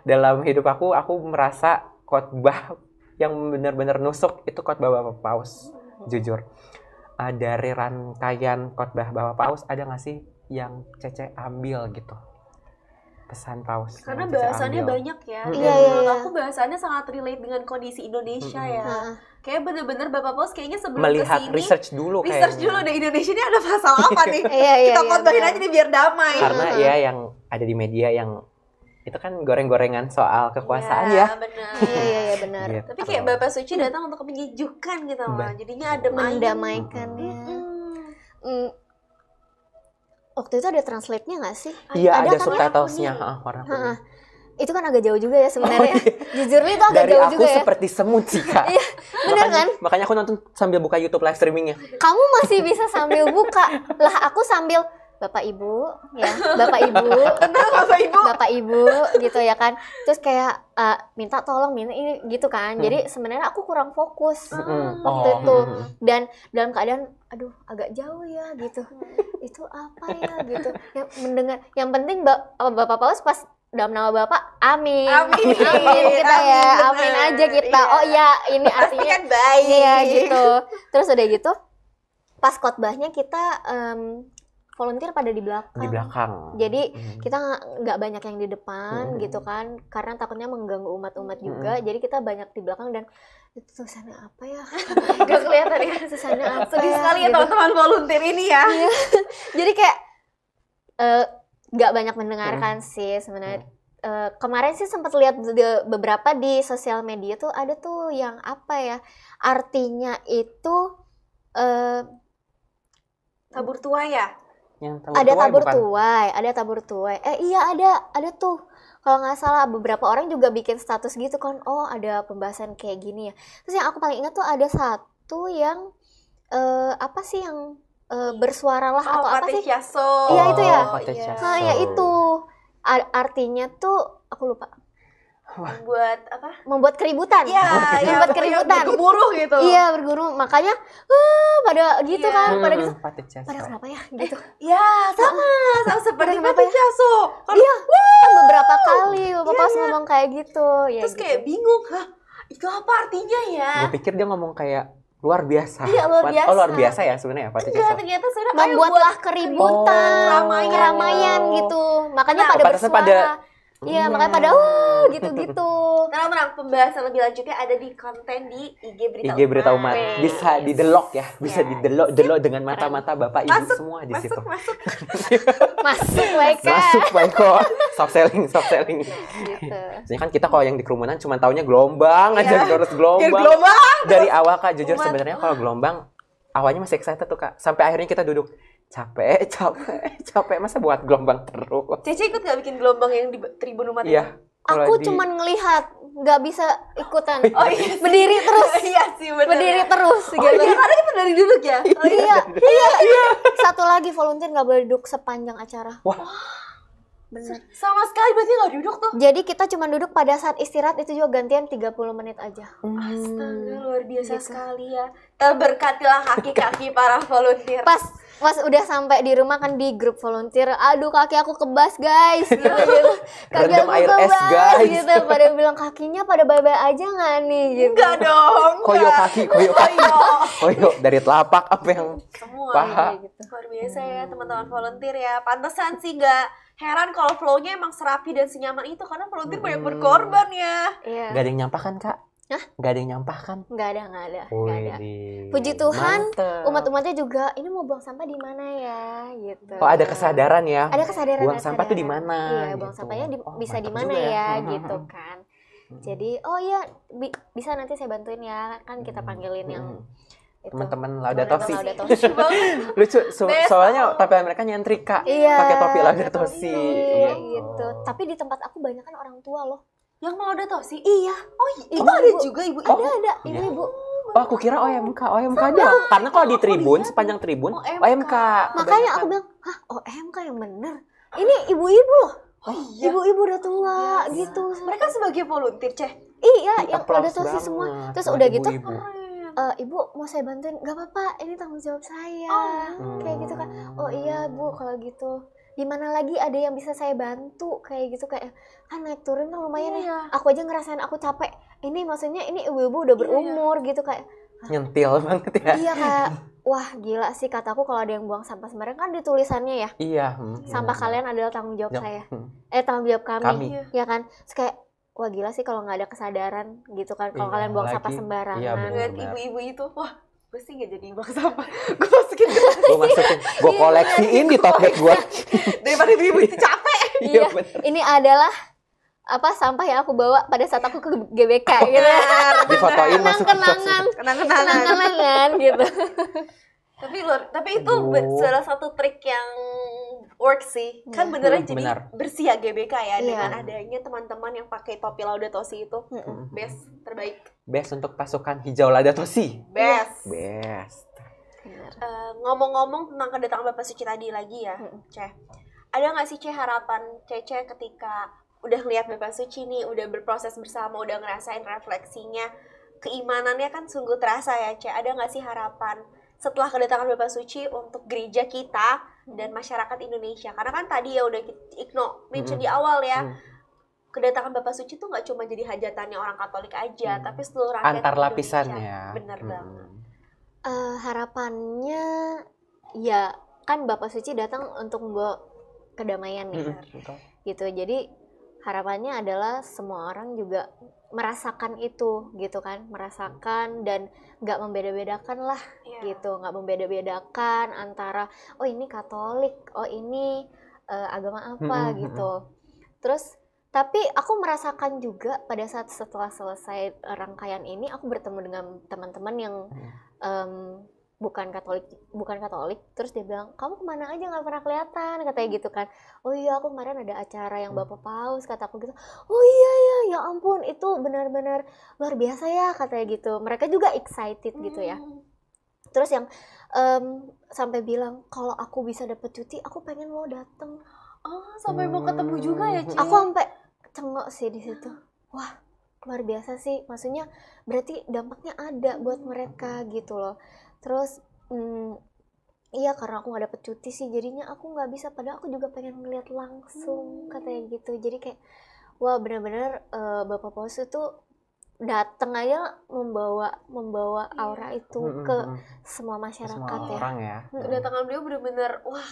dalam hidup aku merasa khotbah yang benar-benar nusuk itu khotbah Bapak Paus. Jujur. Dari rangkaian khotbah Bapak Paus, ada nggak sih yang Cece ambil gitu? Pesan Paus. Karena bahasannya banyak ya. Iya. Aku bahasannya sangat relate dengan kondisi Indonesia ya. Kayak bener-bener Bapak Paus kayaknya sebelum melihat kesini research dulu deh Indonesia ini ada masalah apa nih. Iya, Kita khotbahin aja nih biar damai. Karena ya yang ada di media yang itu kan goreng-gorengan soal kekuasaan ya. Benar. Iya benar. Gitu. Tapi kayak Bapak Suci datang untuk menyejukkan gitu loh. Jadinya adem ayem. Mendamaikannya. Waktu itu ada translate-nya nggak sih? Iya, ada kan subtitlesnya warna kuning. Itu kan agak jauh juga ya sebenarnya. Jujur itu agak Dari jauh aku juga ya. seperti semut sih Kak. Iya, bener kan? Makanya aku nonton sambil buka YouTube live streamingnya. Kamu masih bisa sambil buka. Lah aku sambil Bapak Ibu ya, Bapak Ibu. Tenang Bapak Ibu. Bapak Ibu gitu ya kan. Terus kayak minta tolong ini gitu kan. Jadi sebenarnya aku kurang fokus waktu itu. Dan dalam keadaan aduh agak jauh ya gitu. Itu apa ya gitu. Yang mendengar, yang penting Bapak Paus pas dalam nama Bapak, amin. Amin. Kita ya, amin aja kita. Iya. Oh iya, ini artinya kan baik. iya gitu. Terus udah gitu pas khotbahnya kita volunteer pada di belakang. Di belakang. Jadi kita nggak banyak yang di depan gitu kan, karena takutnya mengganggu umat-umat juga. Jadi kita banyak di belakang dan itu tulisannya apa ya? Gak kelihatan ya. Tulisannya apa? Sedih sekali ya gitu. teman-teman volunteer ini ya. Jadi kayak nggak banyak mendengarkan sih sebenarnya. Kemarin sih sempat lihat beberapa di sosial media tuh ada tuh yang apa ya? Artinya itu tabur tuai ya? Ada tabur tuai. Iya ada tuh. Kalau nggak salah beberapa orang juga bikin status gitu kan. Oh ada pembahasan kayak gini ya. Terus yang aku paling ingat tuh ada satu yang apa sih yang bersuara lah atau apa sih? Iya itu ya. Nah ya itu artinya tuh aku lupa. Membuat apa? Membuat keributan. Iya, membuat keributan. Bergemuruh gitu. Iya, berguru. Makanya pada gitu kan, pada gitu. Pada kenapa ya gitu. Iya, sama seperti Pati Caso. Iya, kan beberapa kali Bapak ngomong kayak gitu. Ya, terus kayak bingung, hah itu apa artinya ya? Gue pikir dia ngomong kayak luar biasa. Iya, luar biasa. Oh, luar biasa ya sebenarnya Pati Caso. Ternyata sebenarnya membuatlah keributan, keramaian gitu. Makanya pada bersuara. Iya, makanya pada gitu-gitu. Tenang, pembahasan lebih lanjutnya ada di konten di IG Berita Umat. Bisa didelok ya, bisa didelok dengan mata-mata Bapak Ibu semua di situ. Masuk Waiko. Soft selling. Gitu. Sebenarnya kan kita kalau yang di kerumunan cuma taunya gelombang aja, terus gelombang. Dari awal Kak, jujur sebenarnya kalau gelombang awalnya masih excited tuh Kak. Sampai akhirnya kita duduk capek masa buat gelombang terus. Cece ikut gak bikin gelombang yang di tribun umat itu? Iya. Aku cuman ngelihat, nggak bisa ikutan. Oh iya. Berdiri terus. Iya sih benar. Berdiri terus gitu. Iya, karena kita dari duduk ya. Iya. Satu lagi volunteer nggak boleh duduk sepanjang acara. Wah. Bener. Sama sekali berarti nggak duduk tuh. Jadi kita cuma duduk pada saat istirahat, itu juga gantian 30 menit aja. Astaga, luar biasa sekali ya. Terberkatilah kaki-kaki para volunteer. Pas udah sampai di rumah kan di grup volunteer, aduh kaki aku kebas guys gitu. Kaki rendam aku air kebas es guys gitu. Pada bilang kakinya pada bye-bye aja nggak nih gitu. Enggak dong. Koyo dari telapak apa yang semua paha gitu. Luar biasa ya teman-teman volunteer ya. Pantesan sih nggak heran kalau flow-nya emang serapi dan senyaman itu karena volunteer banyak berkorban ya. Iya. Gak ada yang nyampah kan Kak? Hah? Gak ada yang nyampah kan? Nggak ada. Wih, Puji Tuhan, mantep. umat-umatnya juga ini mau buang sampah di mana ya gitu. Oh ada kesadaran ya? Ada kesadaran. Buang sampah tuh di mana? Iya, buang gitu. sampahnya bisa di mana juga ya gitu kan. Jadi oh iya bisa nanti saya bantuin ya, kan kita panggilin yang teman-teman Laudato Si. Lucu soalnya tampilan mereka nyentrik Kak. Iya, pakai topi Laudato Si gitu. Tapi di tempat aku banyak kan orang tua loh. Yang mau Laudato Si? Iya. Itu ada juga ibu. Ada ibu-ibu. Oh, aku kira OMK aja. Karena kalau di tribun, sepanjang tribun OMK. Makanya aku bilang, "Hah, OMK yang bener. Ini ibu-ibu loh." Oh, iya. Ibu-ibu udah tua gitu. Mereka sebagai volunteer, Ceh. Iya, yang Laudato Si semua. Terus udah gitu, ibu mau saya bantuin, nggak apa-apa, ini tanggung jawab saya, kayak gitu kan. Oh iya Bu, kalau gitu di mana lagi ada yang bisa saya bantu, kayak gitu, kayak kan naik turun kan lumayan ya. Aku aja ngerasain aku capek. Ini maksudnya ini ibu-ibu udah berumur gitu, kayak nyentil banget ya. Iya kayak wah gila sih kataku kalau ada yang buang sampah sembarangan kan di tulisannya ya. Iya. Sampah kalian adalah tanggung jawab saya. Tanggung jawab kami. Ya kan. Terus kayak wah gila sih kalau nggak ada kesadaran gitu kan, kalau kalian buang sampah sembarangan. Lihat ibu-ibu itu, wah gue sih nggak jadi buang sampah. Gue masukin, gue koleksiin di tote bag gue. Daripada ibu-ibu itu capek. Iya, ini adalah apa sampah yang aku bawa pada saat aku ke GBK gitu. Difotoin masukin kenang-kenangan gitu. Tapi itu salah satu trik yang work sih. Kan beneran jadi bersih ya GBK ya dengan adanya teman-teman yang pakai topi Laudato Si itu. Best, terbaik. Best untuk pasukan hijau Laudato Si. Best. Ngomong-ngomong tentang kedatangan Bapak Suci tadi lagi ya, Ceh. Ada nggak sih Ceh harapan Cece ketika udah ngeliat Bapak Suci nih, udah berproses bersama, udah ngerasain refleksinya, keimanannya kan sungguh terasa ya Ceh. Ada nggak sih harapan setelah kedatangan Bapak Suci untuk gereja kita dan masyarakat Indonesia? Karena kan tadi ya udah Ikno mention di awal ya, kedatangan Bapak Suci tuh nggak cuma jadi hajatannya orang Katolik aja, tapi seluruh rakyat antar Indonesia. lapisannya. Bener banget. Harapannya ya kan Bapak Suci datang untuk membawa kedamaian ya, gitu. Jadi harapannya adalah semua orang juga merasakan itu gitu kan, merasakan dan nggak membeda-bedakan lah gitu, nggak membeda-bedakan antara oh ini Katolik, oh ini agama apa gitu. Terus tapi aku merasakan juga pada saat setelah selesai rangkaian ini aku bertemu dengan teman-teman yang bukan Katolik, terus dia bilang kamu kemana aja nggak pernah kelihatan, katanya gitu kan. Oh iya aku kemarin ada acara yang Bapak Paus, kata aku gitu. Oh iya ya ampun itu benar-benar luar biasa ya, katanya gitu. Mereka juga excited gitu ya. Terus yang sampai bilang kalau aku bisa dapet cuti aku pengen mau dateng. Oh sampai mau ketemu juga ya Ci? Aku sampai cengok sih di situ. Wah luar biasa sih, maksudnya berarti dampaknya ada buat mereka gitu loh. Terus iya karena aku nggak dapet cuti sih jadinya aku nggak bisa, padahal aku juga pengen ngeliat langsung, katanya gitu. Jadi kayak wah benar-benar Bapak Paus itu datang aja membawa aura itu ke semua masyarakat, semua orang ya. Kedatangan beliau benar-benar wah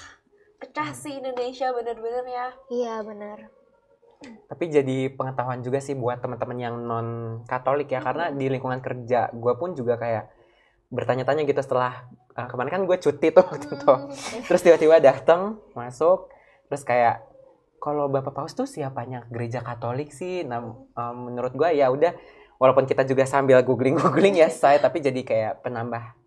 pecah sih Indonesia benar-benar ya. Iya benar. Tapi jadi pengetahuan juga sih buat teman-teman yang non Katolik ya, karena di lingkungan kerja gue pun juga kayak bertanya-tanya gitu setelah kemarin kan gue cuti tuh waktu itu. Terus tiba-tiba datang masuk, terus kayak kalau Bapak Paus tuh siapanya gereja Katolik sih. Nah menurut gue ya udah, walaupun kita juga sambil googling ya saya, tapi jadi kayak penambah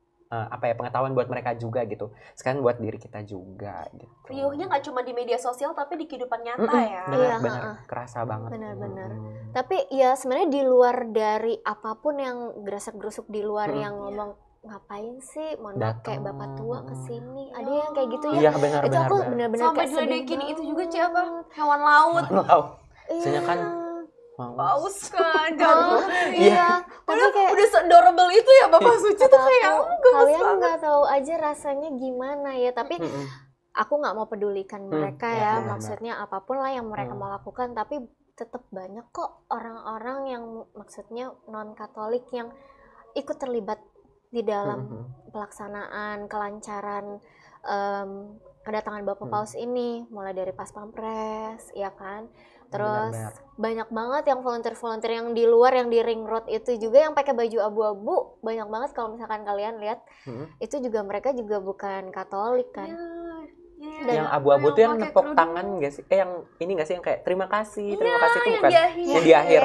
pengetahuan buat mereka juga gitu. Sekarang buat diri kita juga gitu. Riuhnya nggak cuma di media sosial tapi di kehidupan nyata ya. Benar, kerasa banget. Benar. Tapi ya sebenarnya di luar dari apapun yang gerasak-gerusuk di luar yang ngomong ngapain sih kayak bapak tua kesini, ada yang kayak gitu ya. Iya benar. Itu aku benar-benar sampai diledekin itu juga siapa? Hewan laut. Soalnya kan Paus kan, jago. Iya. Tapi kayak udah adorable itu ya Bapak Suci tuh kayak kalian nggak tahu aja rasanya gimana ya. Tapi aku nggak mau pedulikan mereka ya. Maksudnya apapun lah yang mereka mau lakukan, tapi tetap banyak kok orang-orang yang maksudnya non Katolik yang ikut terlibat di dalam pelaksanaan kelancaran kedatangan Bapak Paus ini, mulai dari pas pampres ya kan. Terus banyak banget yang volunteer yang di luar, yang di ring road itu juga yang pakai baju abu-abu, banyak banget kalau misalkan kalian lihat. Itu juga mereka juga bukan Katolik kan. Dan yang abu-abu tuh yang nepok tangan nggak sih? Yang ini nggak sih yang kayak terima kasih itu bukan yang di akhir.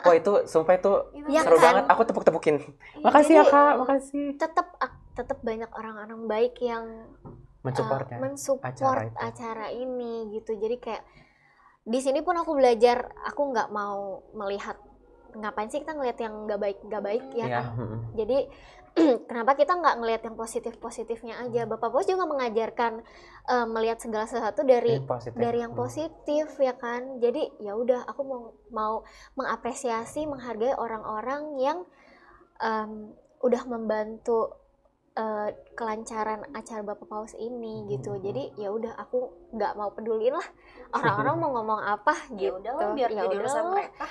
Oh itu sumpah itu seru banget. Aku tepuk-tepukin. Makasih ya Kak, makasih. Tetap banyak orang-orang baik yang mensupport acara ini gitu. Jadi kayak di sini pun aku belajar, aku nggak mau melihat ngapain sih kita ngelihat yang nggak baik ya kan. Jadi kenapa kita nggak ngelihat yang positifnya aja? Bapak Paus juga mengajarkan melihat segala sesuatu dari yang positif ya kan. Jadi ya udah aku mau mengapresiasi, menghargai orang-orang yang udah membantu kelancaran acara Bapak Paus ini gitu. Jadi ya udah aku nggak mau pedulin lah orang-orang mau ngomong apa gitu. Biar jadi urusan mereka.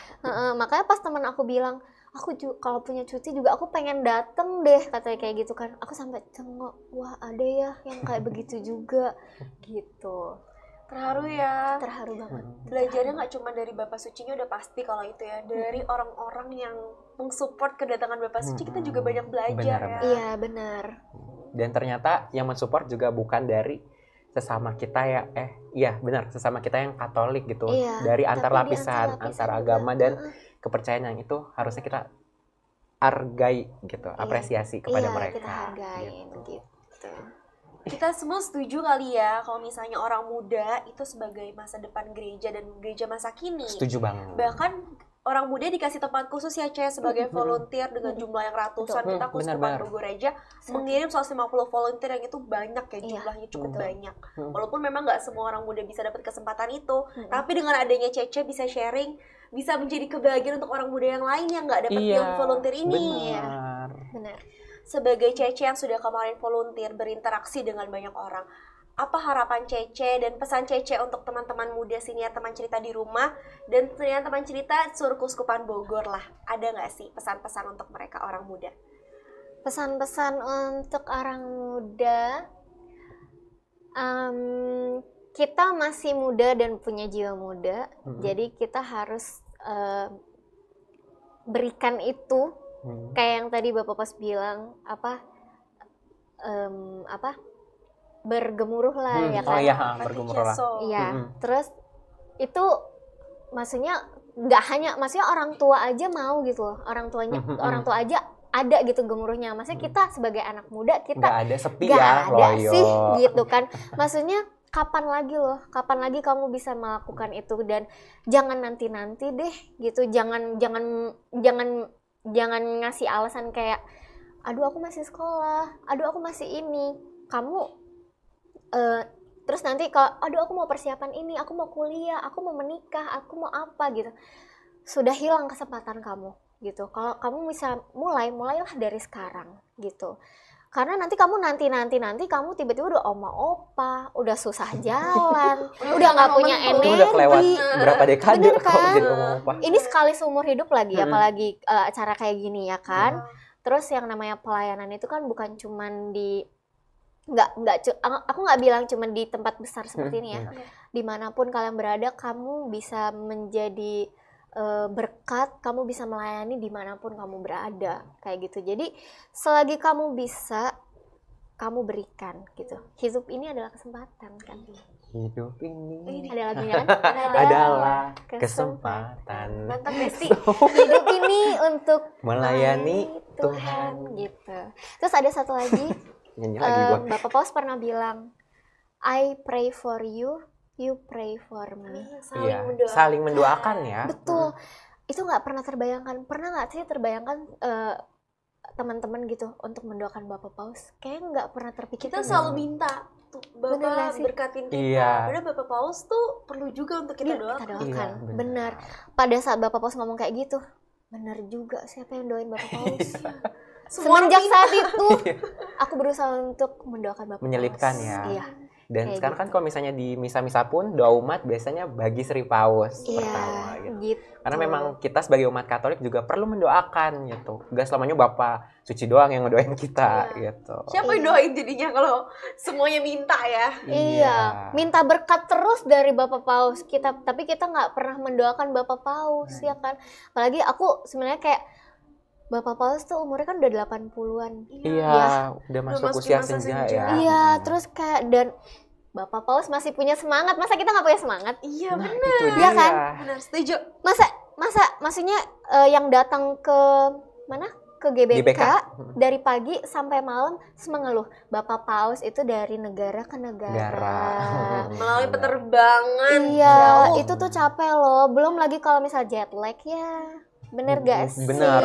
Makanya pas teman aku bilang aku kalau punya cuti juga aku pengen dateng deh, katanya kayak gitu kan. Aku sampai cengok, wah ada ya yang kayak begitu juga gitu. Terharu ya. Terharu banget. Belajarnya nggak cuma dari Bapak Sucinya udah pasti kalau itu ya, dari orang-orang yang mensupport kedatangan Bapak Suci kita juga banyak belajar ya. Iya benar. Dan ternyata yang mensupport juga bukan dari sesama kita ya, iya benar, sesama kita yang Katolik gitu. Iya, dari antar lapisan antar agama dan kepercayaan yang itu harusnya kita hargai gitu, apresiasi kepada mereka. Kita hargain gitu. Kita semua setuju kali ya kalau misalnya orang muda itu sebagai masa depan gereja dan gereja masa kini. Setuju banget. Bahkan orang muda dikasih tempat khusus ya Ceh sebagai volunteer dengan jumlah yang ratusan. Kita khusus Kepandu Gereja mengirim 150 volunteer yang itu banyak ya, jumlahnya cukup banyak. Walaupun memang nggak semua orang muda bisa dapat kesempatan itu, tapi dengan adanya Cece bisa sharing, bisa menjadi kebahagiaan untuk orang muda yang lain yang nggak dapat volunteer ini. Benar. Sebagai Cece yang sudah kemarin volunteer berinteraksi dengan banyak orang, apa harapan Cece dan pesan Cece untuk teman-teman muda siniar teman cerita di rumah dan teman cerita seluruh Keuskupan Bogor lah, ada nggak sih pesan-pesan untuk mereka orang muda? Pesan-pesan untuk orang muda, kita masih muda dan punya jiwa muda, jadi kita harus berikan itu, kayak yang tadi Bapak Pos bilang, bergemuruh lah ya kan? Oh iya, bergemuruh lah. Iya, terus itu maksudnya nggak hanya, maksudnya orang tua aja mau gitu loh, orang tua aja ada gitu gemuruhnya. Maksudnya kita sebagai anak muda, kita nggak ada sepi nggak ya, ada loyo sih gitu kan. Maksudnya kapan lagi kamu bisa melakukan itu, dan jangan nanti deh gitu. Jangan ngasih alasan kayak aduh aku masih sekolah, aduh aku masih ini. Kamu terus nanti kalau aduh aku mau persiapan ini, aku mau kuliah, aku mau menikah, aku mau apa gitu. Sudah hilang kesempatan kamu gitu. Kalau kamu bisa mulailah dari sekarang gitu. Karena nanti kamu nanti kamu tiba-tiba udah oma opa, udah susah jalan, udah nggak punya energi. Udah kelewat berapa dekade Bener kok kan? jadi oma opa. Ini sekali seumur hidup lagi, apalagi acara kayak gini ya kan. Terus yang namanya pelayanan itu kan bukan cuman di aku nggak bilang cuman di tempat besar seperti ini ya. Dimanapun kalian berada, kamu bisa menjadi berkat, kamu bisa melayani dimanapun kamu berada, kayak gitu. Jadi selagi kamu bisa, kamu berikan gitu. Hidup ini adalah kesempatan kan. Hidup ini Ada lagunya kan? adalah kesempatan. Mantap Besti. Hidup ini untuk melayani Tuhan gitu. Terus ada satu lagi, nyanyi lagi gua. Bapak Paus pernah bilang, I pray for you, you pray for me. Saling mendoakan ya. Betul. Itu nggak pernah terbayangkan. Pernah nggak sih terbayangkan teman-teman gitu untuk mendoakan Bapak Paus? Kayaknya nggak pernah terpikir. Kita selalu minta tuh Bapak berkatin kita. Iya. Padahal Bapak Paus tuh perlu juga untuk kita doakan. Kita doakan. Iya, benar. Pada saat Bapak Paus ngomong kayak gitu, benar juga, siapa yang doain Bapak Paus? Semenjak saat itu, aku berusaha untuk mendoakan Bapak menyelipkan Paus. ya. Iya. Dan Kayak sekarang gitu. kan kalau misalnya di misa-misa pun doa umat biasanya bagi Sri Paus Iya, pertama gitu. Karena memang kita sebagai umat Katolik juga perlu mendoakan gitu. Gak selamanya Bapak Suci doang yang ngedoain kita gitu. Siapa yang doain jadinya kalau semuanya minta ya? Iya, minta berkat terus dari Bapak Paus kita, tapi kita nggak pernah mendoakan Bapak Paus ya kan. Apalagi aku sebenarnya kayak Bapak Paus tuh umurnya kan udah 80-an. Iya, udah masuk usia senja ya. Iya, terus kayak dan Bapak Paus masih punya semangat. Masa kita nggak punya semangat? Iya, Nah, benar. itu Iya dia. kan? Benar, setuju. Maksudnya yang datang ke mana? Ke GBK dari pagi sampai malam mengeluh. Bapak Paus itu dari negara ke negara. Melalui penerbangan. Iya, jauh. itu tuh capek loh. Belum lagi kalau misal jet lag ya. Bener gak sih? Benar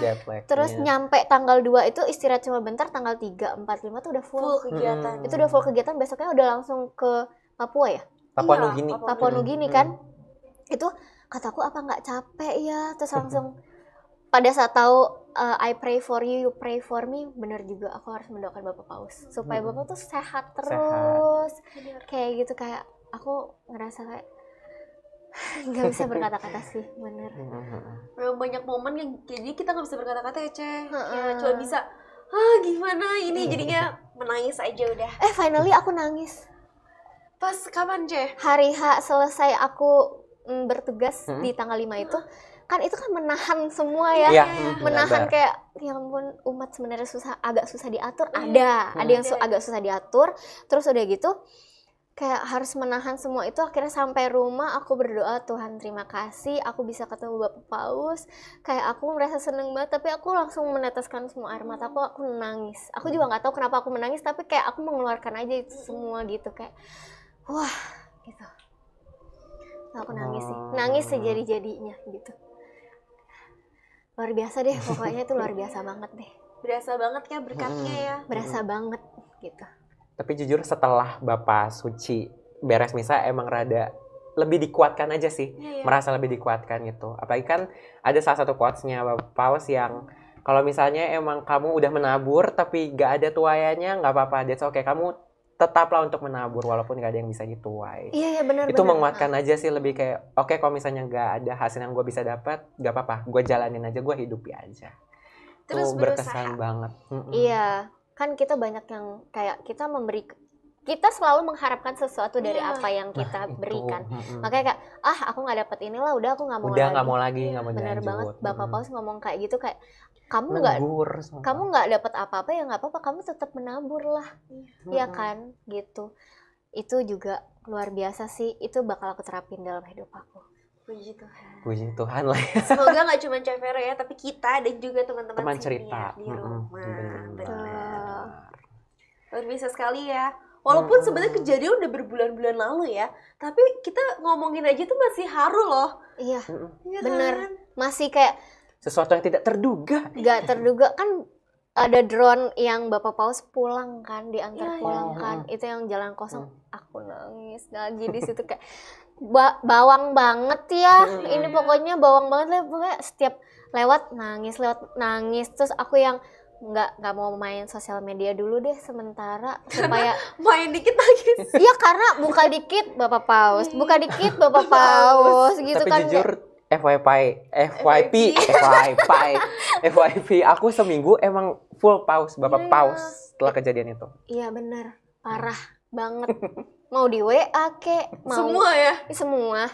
jet lag. Terus nyampe tanggal 2 itu istirahat cuma bentar, tanggal 3, 4, 5 tuh udah full kegiatan. Itu udah full kegiatan, besoknya udah langsung ke Papua ya? Papua Nugini. Papua Nugini kan? Itu kataku apa nggak capek ya? Terus langsung pada saat tahu I pray for you, you pray for me, bener juga aku harus mendoakan Bapak Paus supaya Bapak tuh sehat terus. Kayak gitu, kayak aku ngerasa kayak nggak bisa berkata-kata sih, bener. Memang banyak momen yang jadi kita nggak bisa berkata-kata ya, Ceh. Ya, cuma bisa gimana ini, jadinya menangis aja udah. Finally aku nangis. Pas kapan, Ceh? Hari H selesai aku bertugas di tanggal 5 itu, kan itu kan menahan semua ya. Menahan kayak ya ampun, umat sebenarnya agak susah diatur. Ada yang agak susah diatur. Terus udah gitu kayak harus menahan semua itu. Akhirnya sampai rumah aku berdoa, Tuhan terima kasih aku bisa ketemu Bapak Paus. Kayak aku merasa seneng banget, tapi aku langsung meneteskan semua air mata aku nangis. Aku juga nggak tahu kenapa aku menangis, tapi kayak aku mengeluarkan aja itu semua gitu, kayak wah gitu. Aku nangis sih, nangis sejadi-jadinya gitu. Luar biasa deh, pokoknya itu luar biasa banget deh. Berasa banget ya berkatnya ya. Berasa banget gitu. Tapi jujur setelah Bapak Suci beres misa emang rada lebih dikuatkan aja sih. Merasa lebih dikuatkan gitu. Apalagi kan ada salah satu quotes-nya Bapak Paus yang kalau misalnya emang kamu udah menabur tapi gak ada tuaiannya, gak apa-apa, that's okay. Kamu tetaplah untuk menabur walaupun gak ada yang bisa dituai. Iya benar. Itu menguatkan aja sih, lebih kayak oke, kalau misalnya gak ada hasil yang gue bisa dapat, gak apa-apa, gue jalanin aja, gue hidupi aja. Terus berkesan banget. Iya, kan kita banyak yang kayak kita selalu mengharapkan sesuatu dari apa yang kita berikan. Makanya kayak aku nggak dapet inilah, udah aku nggak mau lagi. Nggak mau Bener lanjut. banget, Bapak Paus ngomong kayak gitu, kayak kamu kamu nggak dapet apa-apa ya nggak apa-apa, kamu tetap menabur lah, ya kan, gitu. Itu juga luar biasa sih, itu bakal aku terapin dalam hidup aku. Puji Tuhan lah ya. Semoga nggak cuma Cek Vero ya, tapi kita dan juga teman-teman cerita di rumah. Benar. Luar biasa sekali ya. Walaupun sebenarnya kejadian udah berbulan-bulan lalu ya, tapi kita ngomongin aja tuh masih haru loh. Iya, bener. Kan? Masih kayak sesuatu yang tidak terduga. Gak terduga kan, ada drone yang Bapak Paus pulang kan, diantar pulang kan, itu yang jalan kosong. Aku nangis lagi di situ kayak bawang banget ya. Ini pokoknya bawang banget lah, pokoknya setiap lewat nangis. Terus aku yang nggak mau main sosial media dulu deh sementara supaya main dikit nangis. Iya, karena buka dikit Bapak Paus gitu. Tapi kan jujur FYP aku seminggu emang full paus Bapak Paus setelah kejadian itu. Iya benar, parah banget. Mau di WA mau semua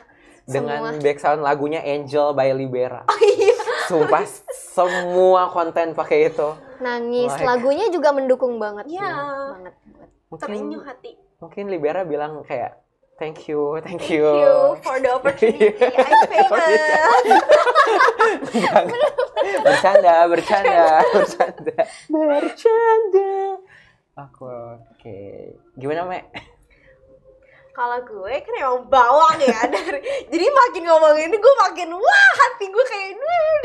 dengan background lagunya Angel by Libera. Oh iya. Sumpah semua konten pakai itu. Nangis, lagunya juga mendukung banget. Iya. Banget. Terenyuh hati. Mungkin Libera bilang kayak Thank you for the opportunity. I'm famous. Bercanda. Oke. Gimana, Mek? Kalau gue kan emang bawang ya, jadi makin ngomongin ini gue makin hati gue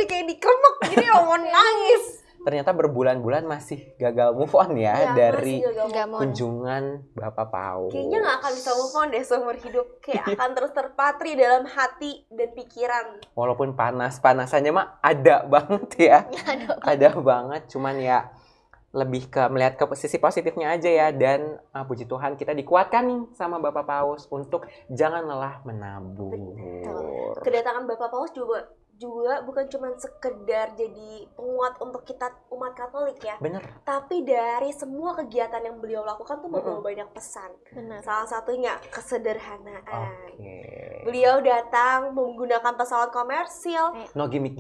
kayak dikremek gini, mau nangis. Ternyata berbulan-bulan masih gagal move on ya dari kunjungan Bapak Paus. Kayaknya nggak akan bisa move on deh seumur hidup, kayak akan terus terpatri dalam hati dan pikiran. Walaupun panas-panasannya mah ada banget ya, ada banget, cuman ya lebih ke melihat ke sisi positifnya aja ya. Dan puji Tuhan kita dikuatkan nih sama Bapak Paus untuk jangan lelah menabur. Betul. Kedatangan Bapak Paus juga bukan cuma sekedar jadi penguat untuk kita umat Katolik ya. Bener. Tapi dari semua kegiatan yang beliau lakukan tuh membawa banyak pesan. Bener. Salah satunya kesederhanaan. Okay. Beliau datang menggunakan pesawat komersil. No gimmick.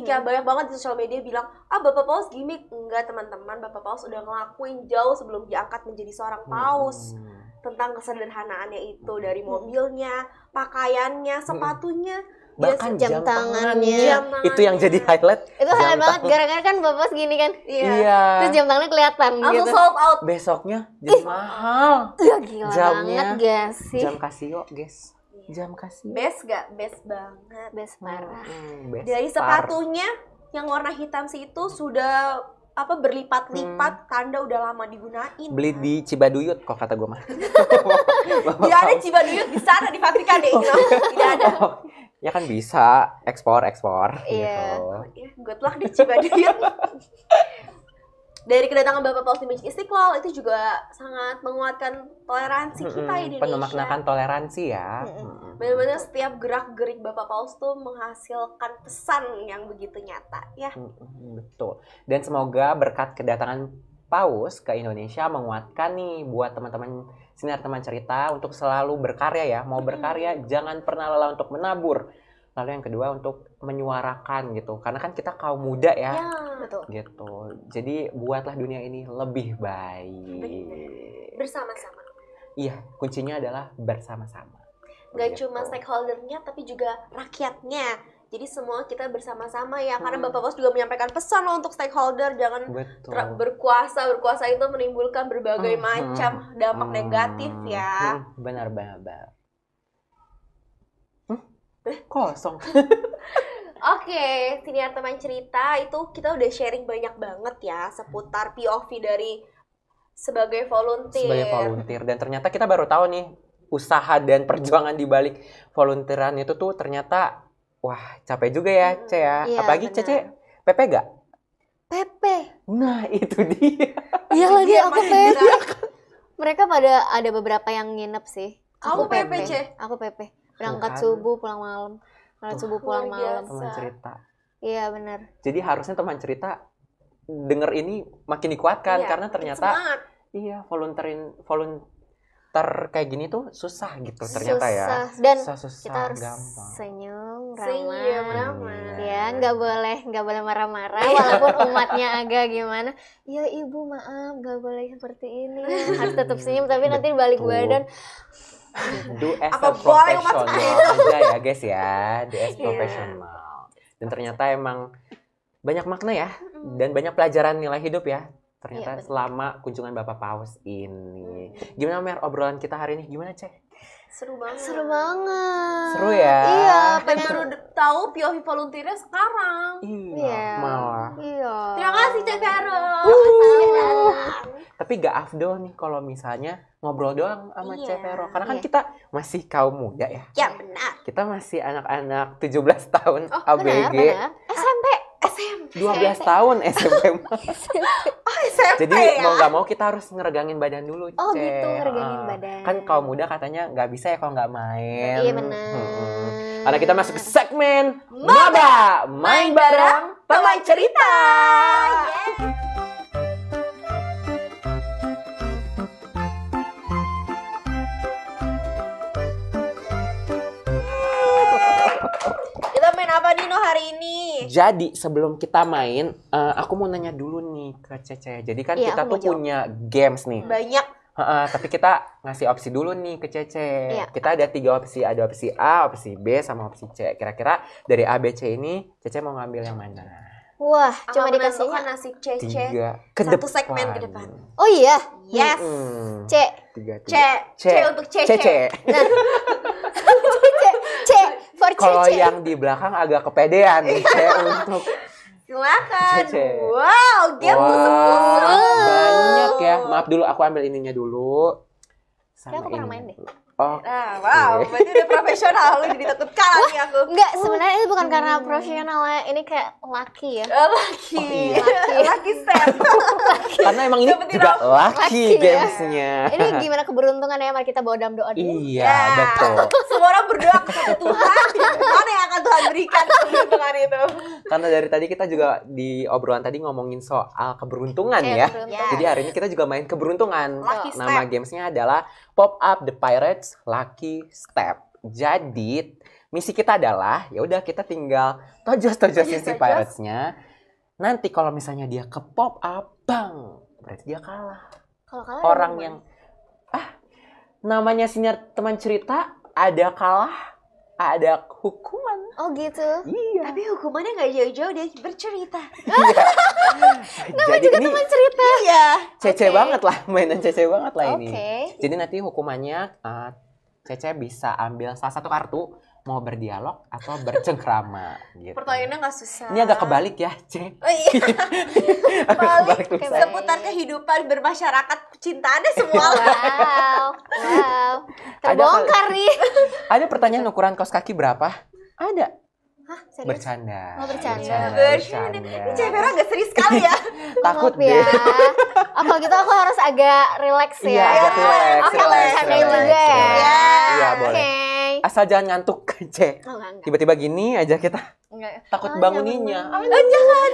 Ya, banyak banget di sosial media bilang, Bapak Paus gimmick. Enggak teman-teman, Bapak Paus udah ngelakuin jauh sebelum diangkat menjadi seorang paus. Tentang kesederhanaannya itu, dari mobilnya, pakaiannya, sepatunya, bahkan jam tangannya. Itu yang jadi highlight. Itu highlight banget, gara-gara kan Bapak segini kan. Iya. Terus jam tangannya kelihatan gitu. sold out. Besoknya jadi mahal. Iya, gila jamnya, banget guys sih. Jam Casio, guys. Jam Casio. Best gak? Best banget. Best parah. Dari sepatunya yang warna hitam sih itu sudah berlipat-lipat, tanda udah lama digunain. Beli di Cibaduyut kok kata gue mah. Tidak ada Cibaduyut di sana di pabrikan deh. Tidak ada. Ya kan bisa ekspor iya. gitu. Good luck di Cibaduyut. Dari kedatangan Bapak Paus di Masjid Istiqlal itu juga sangat menguatkan toleransi kita di Indonesia. Penemaknakan toleransi ya. Benar-benar setiap gerak-gerik Bapak Paus tuh menghasilkan pesan yang begitu nyata ya. Betul. Dan semoga berkat kedatangan Paus ke Indonesia menguatkan nih buat teman-teman Sinar Teman Cerita untuk selalu berkarya ya. Mau berkarya jangan pernah lelah untuk menabur. Lalu yang kedua untuk menyuarakan gitu. Karena kan kita kaum muda ya. Betul. Gitu. Jadi buatlah dunia ini lebih baik. Bersama-sama. Iya, kuncinya adalah bersama-sama. Gak cuma stakeholdernya tapi juga rakyatnya. Jadi semua kita bersama-sama ya. Karena Bapak Paus juga menyampaikan pesan loh untuk stakeholder. Jangan berkuasa. Berkuasa itu menimbulkan berbagai macam dampak negatif ya. Benar. Kosong. Oke, Siniar Teman Cerita itu kita udah sharing banyak banget ya seputar POV dari sebagai volunteer. Dan ternyata kita baru tahu nih usaha dan perjuangan di balik volunteeran itu tuh ternyata capek juga ya, Ce ya. Iya, apalagi Cece PP gak? PP. Nah, itu dia. Iya lagi aku PP. Mereka ada beberapa yang nginep sih. Kamu PP, Ce? Aku PP. Berangkat subuh pulang malam. Teman cerita. Iya benar. Jadi harusnya teman cerita denger ini makin dikuatkan karena ternyata volunteer kayak gini tuh susah gitu ternyata ya. Dan susah, kita harus gampang. senyum, ramah. Ya, nggak boleh marah-marah walaupun umatnya agak gimana. Ya ibu maaf, nggak boleh seperti ini. Harus tetap senyum tapi nanti balik badan. Do as a professional aja ya guys ya, do as professional. Dan ternyata emang banyak makna ya dan banyak pelajaran nilai hidup ya. Ternyata selama kunjungan Bapak Paus ini. Gimana Mer obrolan kita hari ini? Gimana Cek? Seru banget. Seru ya? Iya. Baru tahu POV volunteernya sekarang. Iya. Malah. Iya. Terima kasih Cek Vero. Tapi gak afdol nih kalau misalnya ngobrol doang sama Cek Vero. Karena kan kita masih kaum muda ya. Ya benar. Kita masih anak-anak 17 tahun ABG. Benar. SMP. 12 tahun SMP. SMP Jadi ya? mau gak mau kita harus ngeregangin badan dulu, Oh gitu, ngeregangin badan. Kan kaum muda katanya gak bisa ya kalau gak main. Iya benar. Karena kita masuk ke segmen Maba Main Bareng Teman Cerita. Kita main apa Dino hari ini? Jadi sebelum kita main, aku mau nanya dulu nih ke Cece. Jadi kan kita tuh punya games nih. Banyak. Tapi kita ngasih opsi dulu nih ke Cece. Kita ada 3 opsi. Ada opsi A, opsi B, sama opsi C. Kira-kira dari A, B, C ini Cece mau ngambil yang mana? Wah, cuma dikasihnya nasib Cece 3 ke satu depan. segmen ke depan. Oh iya. Yes. C. 3. C untuk Cece. Nah. C for Cece. Kalau yang di belakang agak kepedean nih, C untuk silakan. Cece. Wow, game banyak ya. Maaf dulu, aku ambil ininya dulu. Aku pernah main deh. Oh, wow, berarti udah profesional. Lu jadi takut kalah nih aku. Enggak, sebenarnya itu bukan karena profesional ya. Ini kayak laki ya. Laki step. Karena emang ini juga laki gamesnya. Ini gimana keberuntungan ya, mari kita bawa dalam doa dulu. Iya, betul. Semua orang berdoa ke satu Tuhan. Mana yang akan Tuhan berikan keberuntungan itu? Karena dari tadi kita juga di obrolan tadi ngomongin soal keberuntungan ya. Jadi hari ini kita juga main keberuntungan. Nama gamesnya adalah Pop Up The Pirates Lucky Step. Jadi misi kita adalah ya udah kita tinggal tojos-tojosin si pirates-nya. Nanti kalau misalnya dia ke pop up, bang, berarti dia kalah. Kalau kalah orang yang namanya senior teman cerita, ada kalah, ada hukuman. Oh gitu. Iya. Tapi hukumannya nggak jauh-jauh, dia bercerita. Namanya juga teman cerita. Iya. Cece banget lah, mainan Cece banget lah ini. Oke. Jadi nanti hukumannya Cece bisa ambil salah satu kartu, mau berdialog atau bercengkrama gitu. Pertanyaannya nggak susah. Ini agak kebalik ya, Ce. Oh iya. Balik Seputar kehidupan bermasyarakat, cintaannya semua. Wow. Terbongkar nih. Ada pertanyaan ukuran kaos kaki berapa? Ada. Hah, serius? Bercanda. Oh, bercanda. Ini Cek Vero agak serius sekali ya. Takut Maaf deh. ya. Kalau gitu aku harus agak relax ya. Iya, agak relax. Oke, bercandain juga ya. Iya, boleh. Asal jangan ngantuk, Ce. Oh, enggak. Tiba-tiba gini aja kita takut banguninnya. Jangan.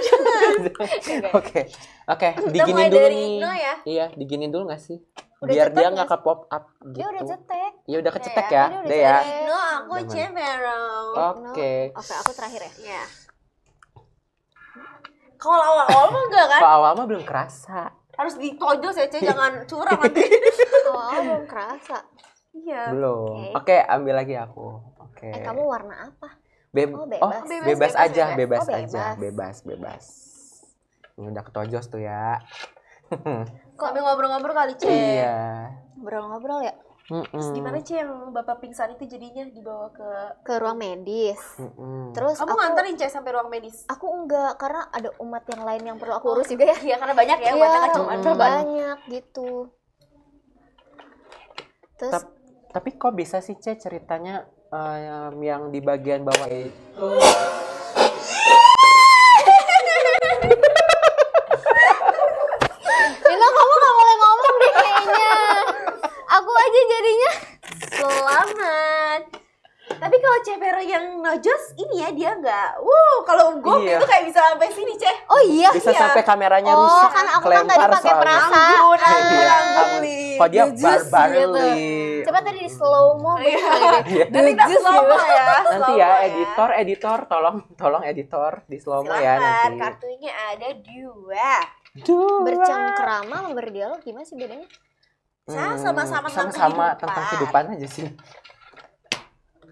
Oke, diginin dulu dari nih. Igno ya? Iya, diginin dulu nggak sih? Udah Biar cetek dia nggak nggak ke pop up gitu. Dia udah cetek. Ya udah kecetek Ya, ya. dia udah Deh ya. cetek. No, aku Udah, Cek Vero. Oke. Oke, aku terakhir ya. Iya. Kalau awal-awal mah enggak kan? Kalau awal mah belum kerasa. Harus ditojos ya, Cek, jangan curang nanti. Oh, belum kerasa. Iya. Belum. Oke, ambil lagi aku. Oke. Kamu warna apa? Bebas Bebas aja, aja. bebas Oh, aja, bebas. bebas. Ini udah ketojos tuh ya. Sambil ngobrol-ngobrol kali, Cek. Iya. Ngobrol-ngobrol ya. Terus gimana, Cek, yang Bapak pingsan itu jadinya dibawa Ke ruang medis. Terus Kamu nganterin, Cek, sampai ruang medis? Aku enggak, karena ada umat yang lain yang perlu aku urus juga ya. Iya, karena banyak ya, Iya, umatnya kan cuma banyak gitu. Terus Tapi kok bisa sih, Ce, ceritanya yang di bagian bawah itu? Nino, kamu gak boleh ngomong deh kayaknya. Aku aja jadinya. Selamat. Tapi kalau Cek Vero kamera yang nojos ini ya dia nggak, kalau gue Iya. itu kayak bisa sampai sini Ceh. Oh iya. Bisa Iya. sampai kameranya Oh, rusak. kan aku kan tadi kelempar pakai soalnya. perasa. Iya. Anggun. Kok dia Dejus barbarly. Coba tadi di slow mo. Iya. Iya. Nanti kita Dejus slow mo gitu. ya. Nanti slow ya mo editor tolong editor di slow mo ya Silakan, nanti. kartunya ada 2. Bercengkrama sama berdialog gimana sih bedanya? Sama-sama tentang tentang kehidupan aja sih.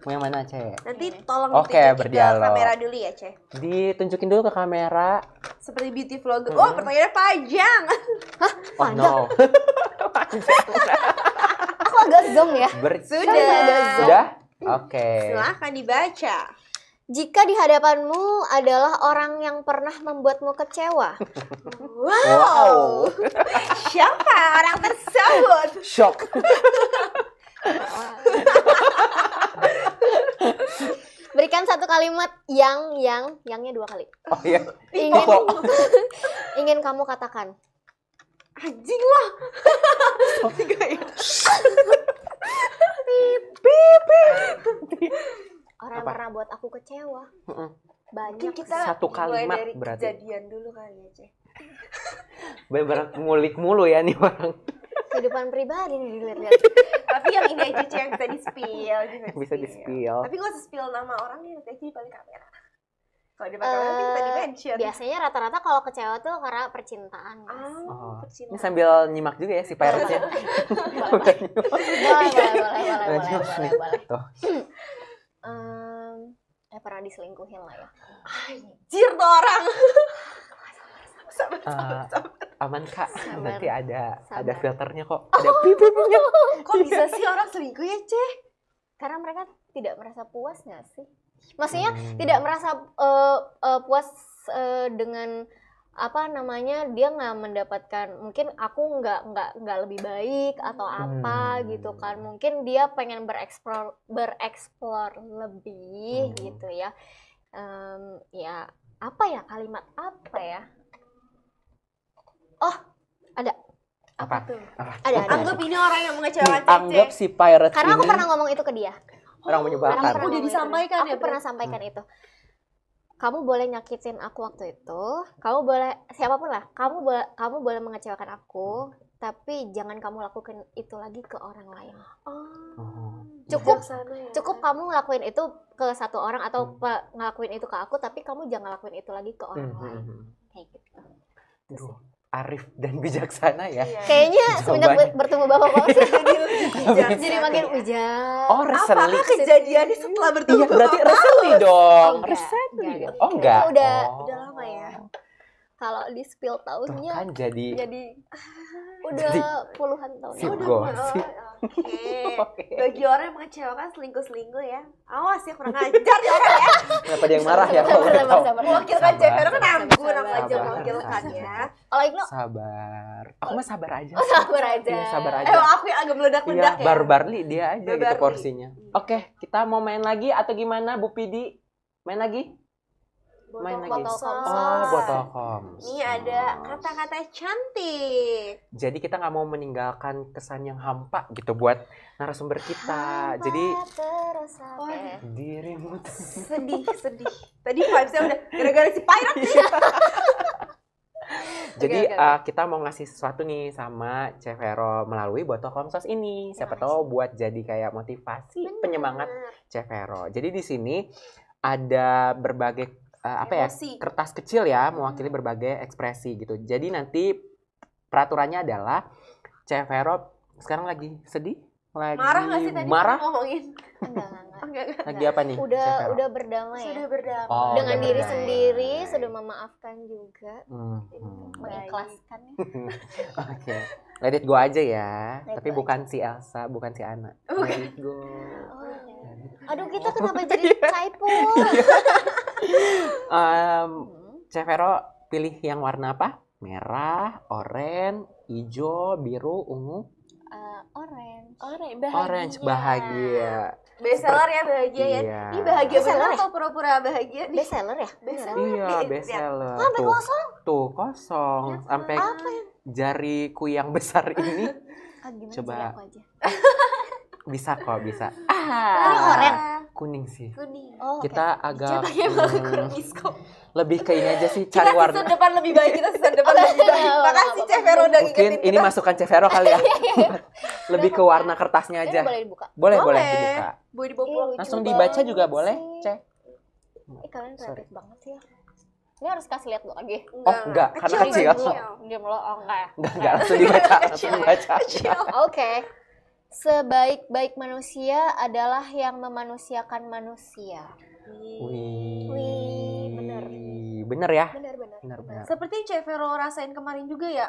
Mau yang mana, Ce? Nanti tolong Oke, ditunjukin berdialog. ke kamera dulu ya, Ceh. Ditunjukin dulu ke kamera. Seperti beauty vlogger. Oh, pertanyaannya panjang. Oh no. Aku agak zong ya. Sudah. Oke. Silahkan dibaca. Jika di hadapanmu adalah orang yang pernah membuatmu kecewa, Wow. Siapa orang tersebut? Shock. berikan satu kalimat yangnya 2 kali. Oh iya. Ingin, Kok. ingin kamu katakan. Anjing lah. Orang yang Apa? pernah buat aku kecewa. Banyak. Mungkin kita Satu mulai kalimat dari berarti. kejadian dulu kali ya, Ceh. Bener-bener ngulik mulu ya nih orang. Kehidupan pribadi nih dilihat-lihat. Tapi yang ini aja Ceh yang bisa di-spill. Bisa di-spill. Tapi gak usah spill nama orangnya, nanti aja di balik kamera. Kalau di balik kamera nanti kita di-mention. Biasanya rata-rata kalau kecewa tuh karena percintaan. Mas. Oh. percintaan. Ini sambil nyimak juga ya si pirate-nya. Boleh. Tuh. Pernah diselingkuhin lah ya. Anjir tuh orang. Aman Kak, Sabar. nanti ada Sabar. filternya kok. Ada pipipnya. Kok bisa sih orang selingkuh ya, Ceh? Karena mereka tidak merasa puas nggak sih? Maksudnya tidak merasa puas dengan apa namanya, dia nggak mendapatkan, mungkin aku nggak lebih baik atau apa gitu kan, mungkin dia pengen bereksplor lebih gitu ya. Ya apa ya, kalimat apa ya, oh ada Apa? tuh? ada Anggap ini orang yang mengecewakan Anggap Cece. si pirate karena aku ini pernah ngomong itu ke dia. orang menyebalkan. Karena pernah Udah ngomong disampaikan itu. ya, Aku pernah sampaikan itu. Kamu boleh nyakitin aku waktu itu, kamu boleh siapapun lah, kamu boleh mengecewakan aku, tapi jangan kamu lakukan itu lagi ke orang lain. Oh. Cukup kamu ngelakuin itu ke satu orang atau ngelakuin itu ke aku, tapi kamu jangan lakuin itu lagi ke orang lain. Kayak gitu. Itu sih. Duh, arif dan bijaksana ya. Iya. Kayaknya semenjak Jawabannya. bertemu bapak-bapak sih, Jadi lebih bijak. jadi makin ujang. Oh, recently. Apakah kejadiannya setelah bertemu Iya, berarti Bapak? recently dong. Enggak, Recently. enggak. Oh, enggak. Itu udah lama ya. Kalau di spill Tuh tahunnya kan jadi udah Jadi, puluhan tahun. sip yang go. lalu. Gosip. Oke. Bagi orang yang mengecewakan selingkuh-selingkuh ya. Awas ya, kurang ajar ya orang ya. Kenapa dia yang marah ya kalau Sabar, udah tahu? sabar. Mewakilkan Sabar. Jepero kan Anggun, Sabar, aku aja sabar. mewakilkan ya. Kalau Igno Sabar. Aku mah sabar aja. oh, sabar aja. Iya, sabar aja. Emang aku yang agak meledak-meledak Iya, ya. barbarly dia aja gitu Barbarly. porsinya. Oke, kita mau main lagi atau gimana Bu Pidi? Main lagi? Main lagi. Botol komsos. Oh, botol komsos. Ini ada kata-kata cantik. Jadi kita nggak mau meninggalkan kesan yang hampa gitu buat narasumber kita. Jadi terus Oh, dirimu sedih. Tadi vibes-nya udah gara-gara si pirate nih. Jadi Oke. kita mau ngasih sesuatu nih sama Ceh Vero melalui botol komsos ini. Siapa Terima tahu buat jadi kayak motivasi, penyemangat Ceh Vero. Jadi di sini ada berbagai Emosi. kertas kecil ya, mewakili berbagai ekspresi gitu. Jadi nanti peraturannya adalah Ceh Vero sekarang lagi sedih, lagi Marah nggak sih tadi marah, ngomongin? enggak. Enggak. lagi apa nih? Ceh Vero? Udah berdamai Sudah ya. berdamai. Oh, Dengan udah diri berdamai. sendiri, sudah memaafkan juga, Mhm. mengikhlaskan ya. Oke, let it go aja ya. Let Tapi go bukan si Elsa, bukan si Ana. Bukan. Let it go. Oh, ya. Aduh, kita kenapa jadi caipul? Ceh Vero pilih yang warna apa? Merah, oranye, hijau, biru, ungu. Orange, bahagia. Bestseller ya bahagia ya. Iya. Ini bahagia Bestseller bener ya? atau pura-pura bahagia nih? Bestseller ya? Bestseller. Iya, Nih, bestseller. Sampai Tuh, kosong. tuh kosong. Sampai Apa ya? jariku yang besar ini Gimana Coba. jadi aku aja. bisa kok, bisa. Ini oranye. Kuning sih. Kuning. Kita agak kurang miskom. lebih ke ini aja sih, cari warna. Season depan lebih baik, kita season depan lebih baik. Makasih Chef Vero udah Mungkin ngingetin ini kita. masukan Chef Vero kali ya. Lebih ke warna kertasnya Ini aja. boleh dibuka. Boleh Boleh. dibuka. Boleh dibawa pulang. Lucu Langsung dibaca banget juga boleh, sih. Cek. Kalian Sorry. kreatif banget ya. Ini harus kasih lihat lo lagi. Enggak, karena kecil. Diam lo, enggak ya? Enggak langsung dibaca, langsung dibaca. Oke. Sebaik-baik manusia adalah yang memanusiakan manusia. Wih, bener. Bener ya? Benar. Seperti Chef Vero rasain kemarin juga ya,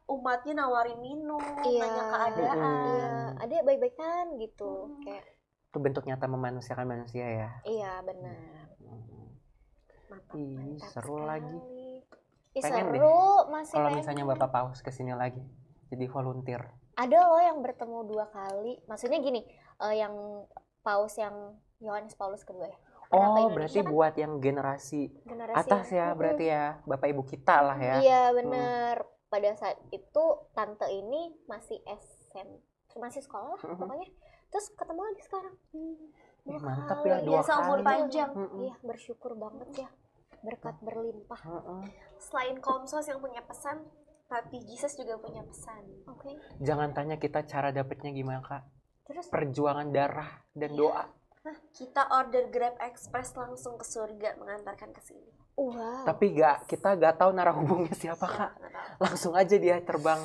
umatnya nawarin minum, nanya keadaan. Iya, ada baik-baikan gitu. Kayak Itu bentuk nyata memanusiakan manusia ya. iya benar. Ih, seru sekali. lagi. Pengen Pengen seru, masih Kalau pengen. misalnya Bapak Paus kesini lagi, jadi volunteer. Ada loh yang bertemu 2 kali. Maksudnya gini, yang paus yang Yohanes Paulus kedua ya. Pernah ke Oh, Indonesia berarti kan? buat yang generasi Generasi atas ya, yang- berarti ya, Bapak Ibu kita lah ya. Iya bener. Pada saat itu tante ini masih masih sekolah lah pokoknya. Terus ketemu lagi sekarang. Ih, mantap kali. ya, 2 seumur kali. panjang. Iya bersyukur banget ya. Berkat berlimpah. Selain Komsos yang punya pesan, tapi Jesus juga punya pesan. Oke. Jangan tanya kita cara dapetnya gimana, Kak. Terus Perjuangan darah dan doa. Kita order Grab Express langsung ke surga mengantarkan ke sini. wow. Tapi kita gak tahu narah hubungnya siapa, Kak. Langsung aja dia terbang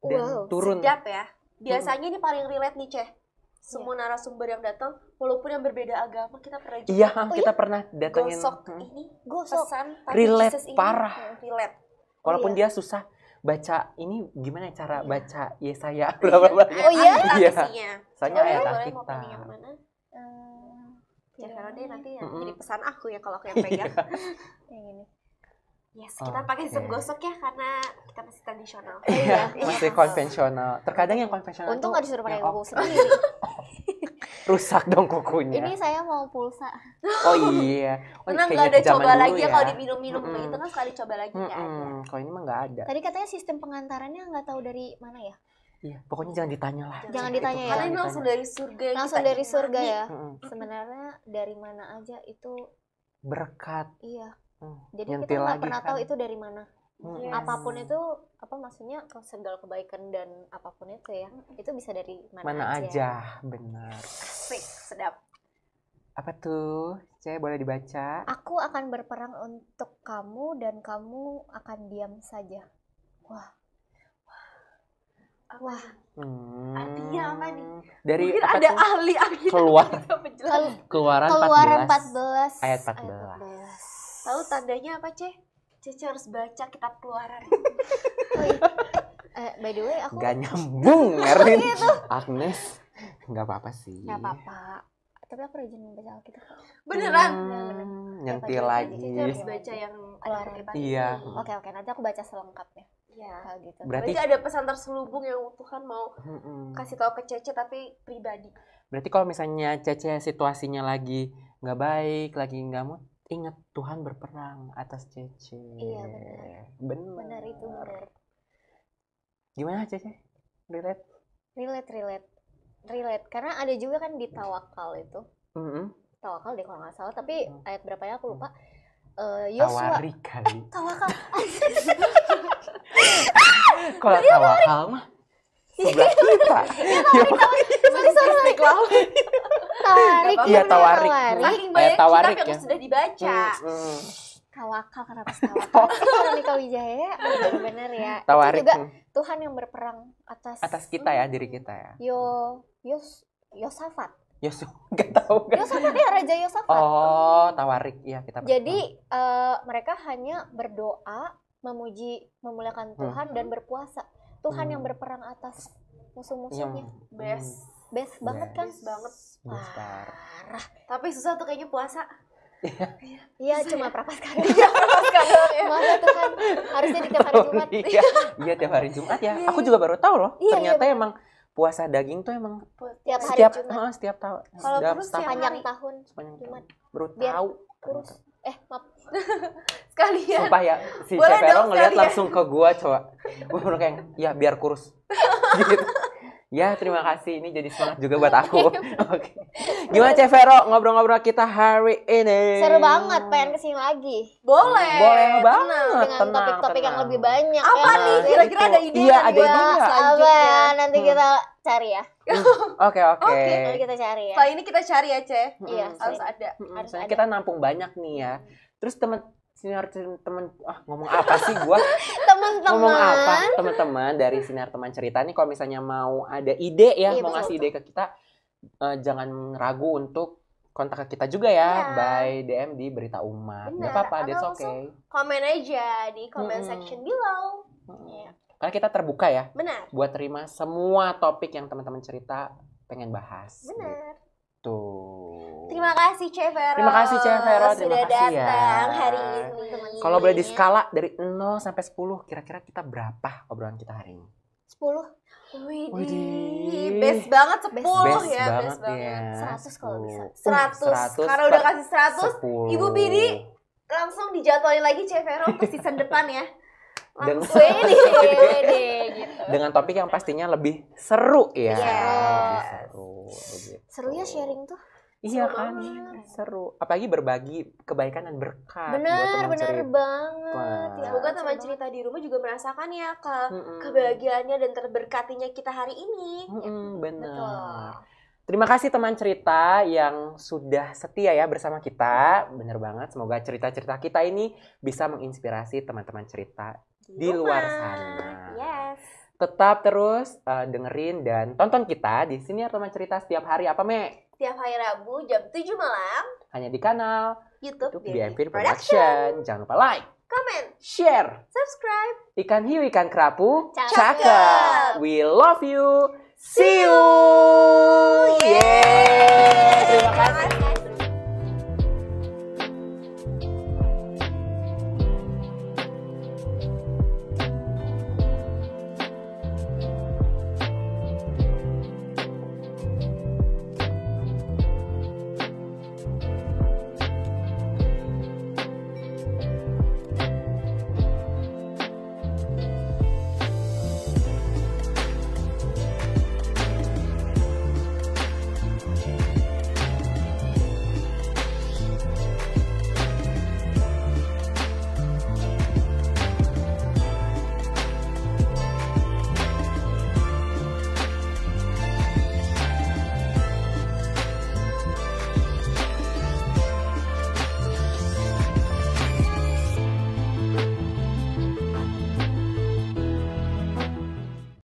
dan Wow. turun. Sedap ya. Biasanya ini paling relate nih, Ceh. Semua narasumber yang datang, walaupun yang berbeda agama, kita pernah juga Iya, kita pernah datengin. gosok ini, Gosok. pesan, tapi Relate Jesus ini parah. relate. Walaupun iya. dia susah baca ini, gimana cara baca Yesaya berapa banyak. Oh iya? Iya. Isinya. Soalnya Boleh, ayat boleh, mau Alkitab. pilih yang mana? Cek Yang kalau deh nanti ya, Mm-mm. jadi pesan aku ya kalau aku yang pegang. yang ini. Yes, kita Oh, pakai sistem oke. gosok ya karena kita masih tradisional. Iya, Iya. masih konvensional. Terkadang yang konvensional Untung tuh nggak disuruh pakai yang kuku sendiri. rusak dong kukunya. Ini saya mau pulsa. Oh iya. Oh, Karena nggak kayaknya ada zaman coba dulu lagi ya ya. kalau diminum-minum Mm-mm. gitu kan sekali coba lagi nggak ada. Kalau ini mah nggak ada. Tadi katanya sistem pengantarannya nggak tahu dari mana ya? Iya, pokoknya jangan ditanya lah. Jangan Itu ditanya ya. Karena jangan ini langsung ditanya. dari surga yang Langsung kita dari surga imani. ya. Mm-mm. Sebenarnya dari mana aja itu Berkat. iya. Mm. Jadi Nyentil kita nggak lagi pernah kan. tahu itu dari mana. Mm-mm. Yes. Apapun itu apa maksudnya segala kebaikan dan apapun itu ya. Itu bisa dari Mana aja, benar. Asik, sedap. Apa tuh? Saya boleh dibaca? Aku akan berperang untuk kamu dan kamu akan diam saja. Wah, Wah, artinya apa nih? Dari mungkin apa ada tuh? ahli Alkitab Keluar. yang bisa menjelaskan. Keluaran Keluaran 14. 14 Ayat 14. Tahu tandanya apa, Ceh? Cece harus baca kitab Keluaran. By the way aku Gak nyambung, Erin. Agnes. Gak apa-apa sih. nggak apa-apa. Tapi aku rajin membaca Alkitab. Beneran? Nyentil Apa lagi. Cece harus baca yang Keluaran. ada Iya. Oke, nanti aku baca selengkapnya. Iya. Kayak gitu. Berarti Berarti ada pesan terselubung yang Tuhan mau Mm-mm. kasih tahu ke Cece tapi pribadi. Berarti kalau misalnya Cece situasinya lagi nggak baik, lagi nggak mood, ingat Tuhan berperang atas Cece. Iya, Benar. Benar itu benar. Gimana Cece? Relate? Relate. Karena ada juga kan di Tawakal itu. Mm-mm. Tawakal deh kalau nggak salah. Tapi ayat berapa ya aku lupa. Yosua. Tawarik kali. Tawakal. Kalau tawakal mah sebelah kita. Sorry. Tawarik. Iya, Tawarik. Saking Ayat banyak Tawarik kitab yang ya. sudah dibaca. Mm-mm. Tawakal, kenapa sih tawakal? Veronica Wijaya benar-benar ya. Tawarik Itu juga Tuhan yang berperang atas kita ya, diri kita ya. Yosafat. Yosuf nggak tahu kan? Yosafat ya, Raja Yosafat. Oh, Tawarik ya kita. Jadi mereka hanya berdoa, memuliakan Tuhan dan berpuasa. Tuhan yang berperang atas musuh-musuhnya. Best banget kan? Banget. Besar. Parah. Tapi susah tuh kayaknya puasa. Iya, cuma prapaskah. Puasa doang ya. Maaf ya Tuhan, harusnya di tiap hari Jumat. Iya, tiap hari Jumat ya. Aku juga baru tahu loh. Iya, Ternyata emang puasa daging tuh emang Tiap hari setiap Jumat. setiap tahun. Kalau Setiap kurus tahun. tiap Sepanjang hari. tahun Sepanjang Jumat. tahun. Baru Biar tahu. kurus. Maaf. Sekalian. Sumpah ya, si Boleh Cevero dong ngeliat sekalian. langsung ke gua coba. Gua baru kayak, ya biar kurus. Gitu. Ya, terima kasih. Ini jadi semangat juga buat aku. Oke. Gimana Cek Vero ngobrol-ngobrol kita hari ini? Seru banget, pengen kesini lagi. Boleh banget. Dengan topik-topik yang lebih banyak. Apa ya. nih? Kira-kira ada ide? Iya, ada ide Wah, nggak? Selanjutnya. apa? Nanti kita cari ya. Oke. Nanti kita cari ya. Setelah ini kita cari ya, Ce. Iya, Harus ada. harus Soalnya ada. kita nampung banyak nih ya. Terus temen ngomong apa sih gua? Ngomong apa? Teman-teman dari Sinar Teman Cerita nih kalau misalnya mau ada ide ya, Iya, mau betul, ngasih ide ke kita, jangan ragu untuk kontak ke kita juga ya, Iya. by DM di Berita Umat. Benar. Gak apa-apa, Atau that's langsung okay. Komen aja di comment Mm-mm. section below. Iya. Karena kita terbuka ya Benar. buat terima semua topik yang teman-teman cerita pengen bahas. Benar. Tuh. Terima kasih Cek Vero. Terima kasih, Cek Vero. Terima Sudah kasih ya. datang hari ini. Kalau boleh di skala dari 0 sampai 10, kira-kira kita berapa obrolan kita hari ini? 10. Widih, Widih. best banget 10 Best ya, banget best banget. ya. 100 kalau bisa. 100. Karena udah kasih 100, Ibu Pidi langsung dijadwalin lagi Cek Vero ke season depan ya. Dengan- Langsung. Wede gitu. dengan topik yang pastinya lebih seru ya. Yes. Lebih seru. Begitu. Seru ya sharing tuh. Iya Seru kan, banget. seru. Apalagi berbagi kebaikan dan berkat buat Benar teman cerita. banget. Ya, Semoga seru teman banget. cerita di rumah juga merasakan ya Mm-mm. kebahagiaannya dan terberkatinya kita hari ini. Benar. Betul. Terima kasih teman cerita yang sudah setia ya bersama kita. Bener banget. Semoga cerita-cerita kita ini bisa menginspirasi teman-teman cerita di luar sana. Yes. Tetap terus dengerin dan tonton kita di sini ya teman cerita setiap hari apa Me? Tiap hari Rabu jam 7 malam Hanya di kanal YouTube BMP Production. Jangan lupa like, Comment, share. subscribe. Ikan hiu, ikan kerapu, Cakep. cakep. We love you. See you. Yeay.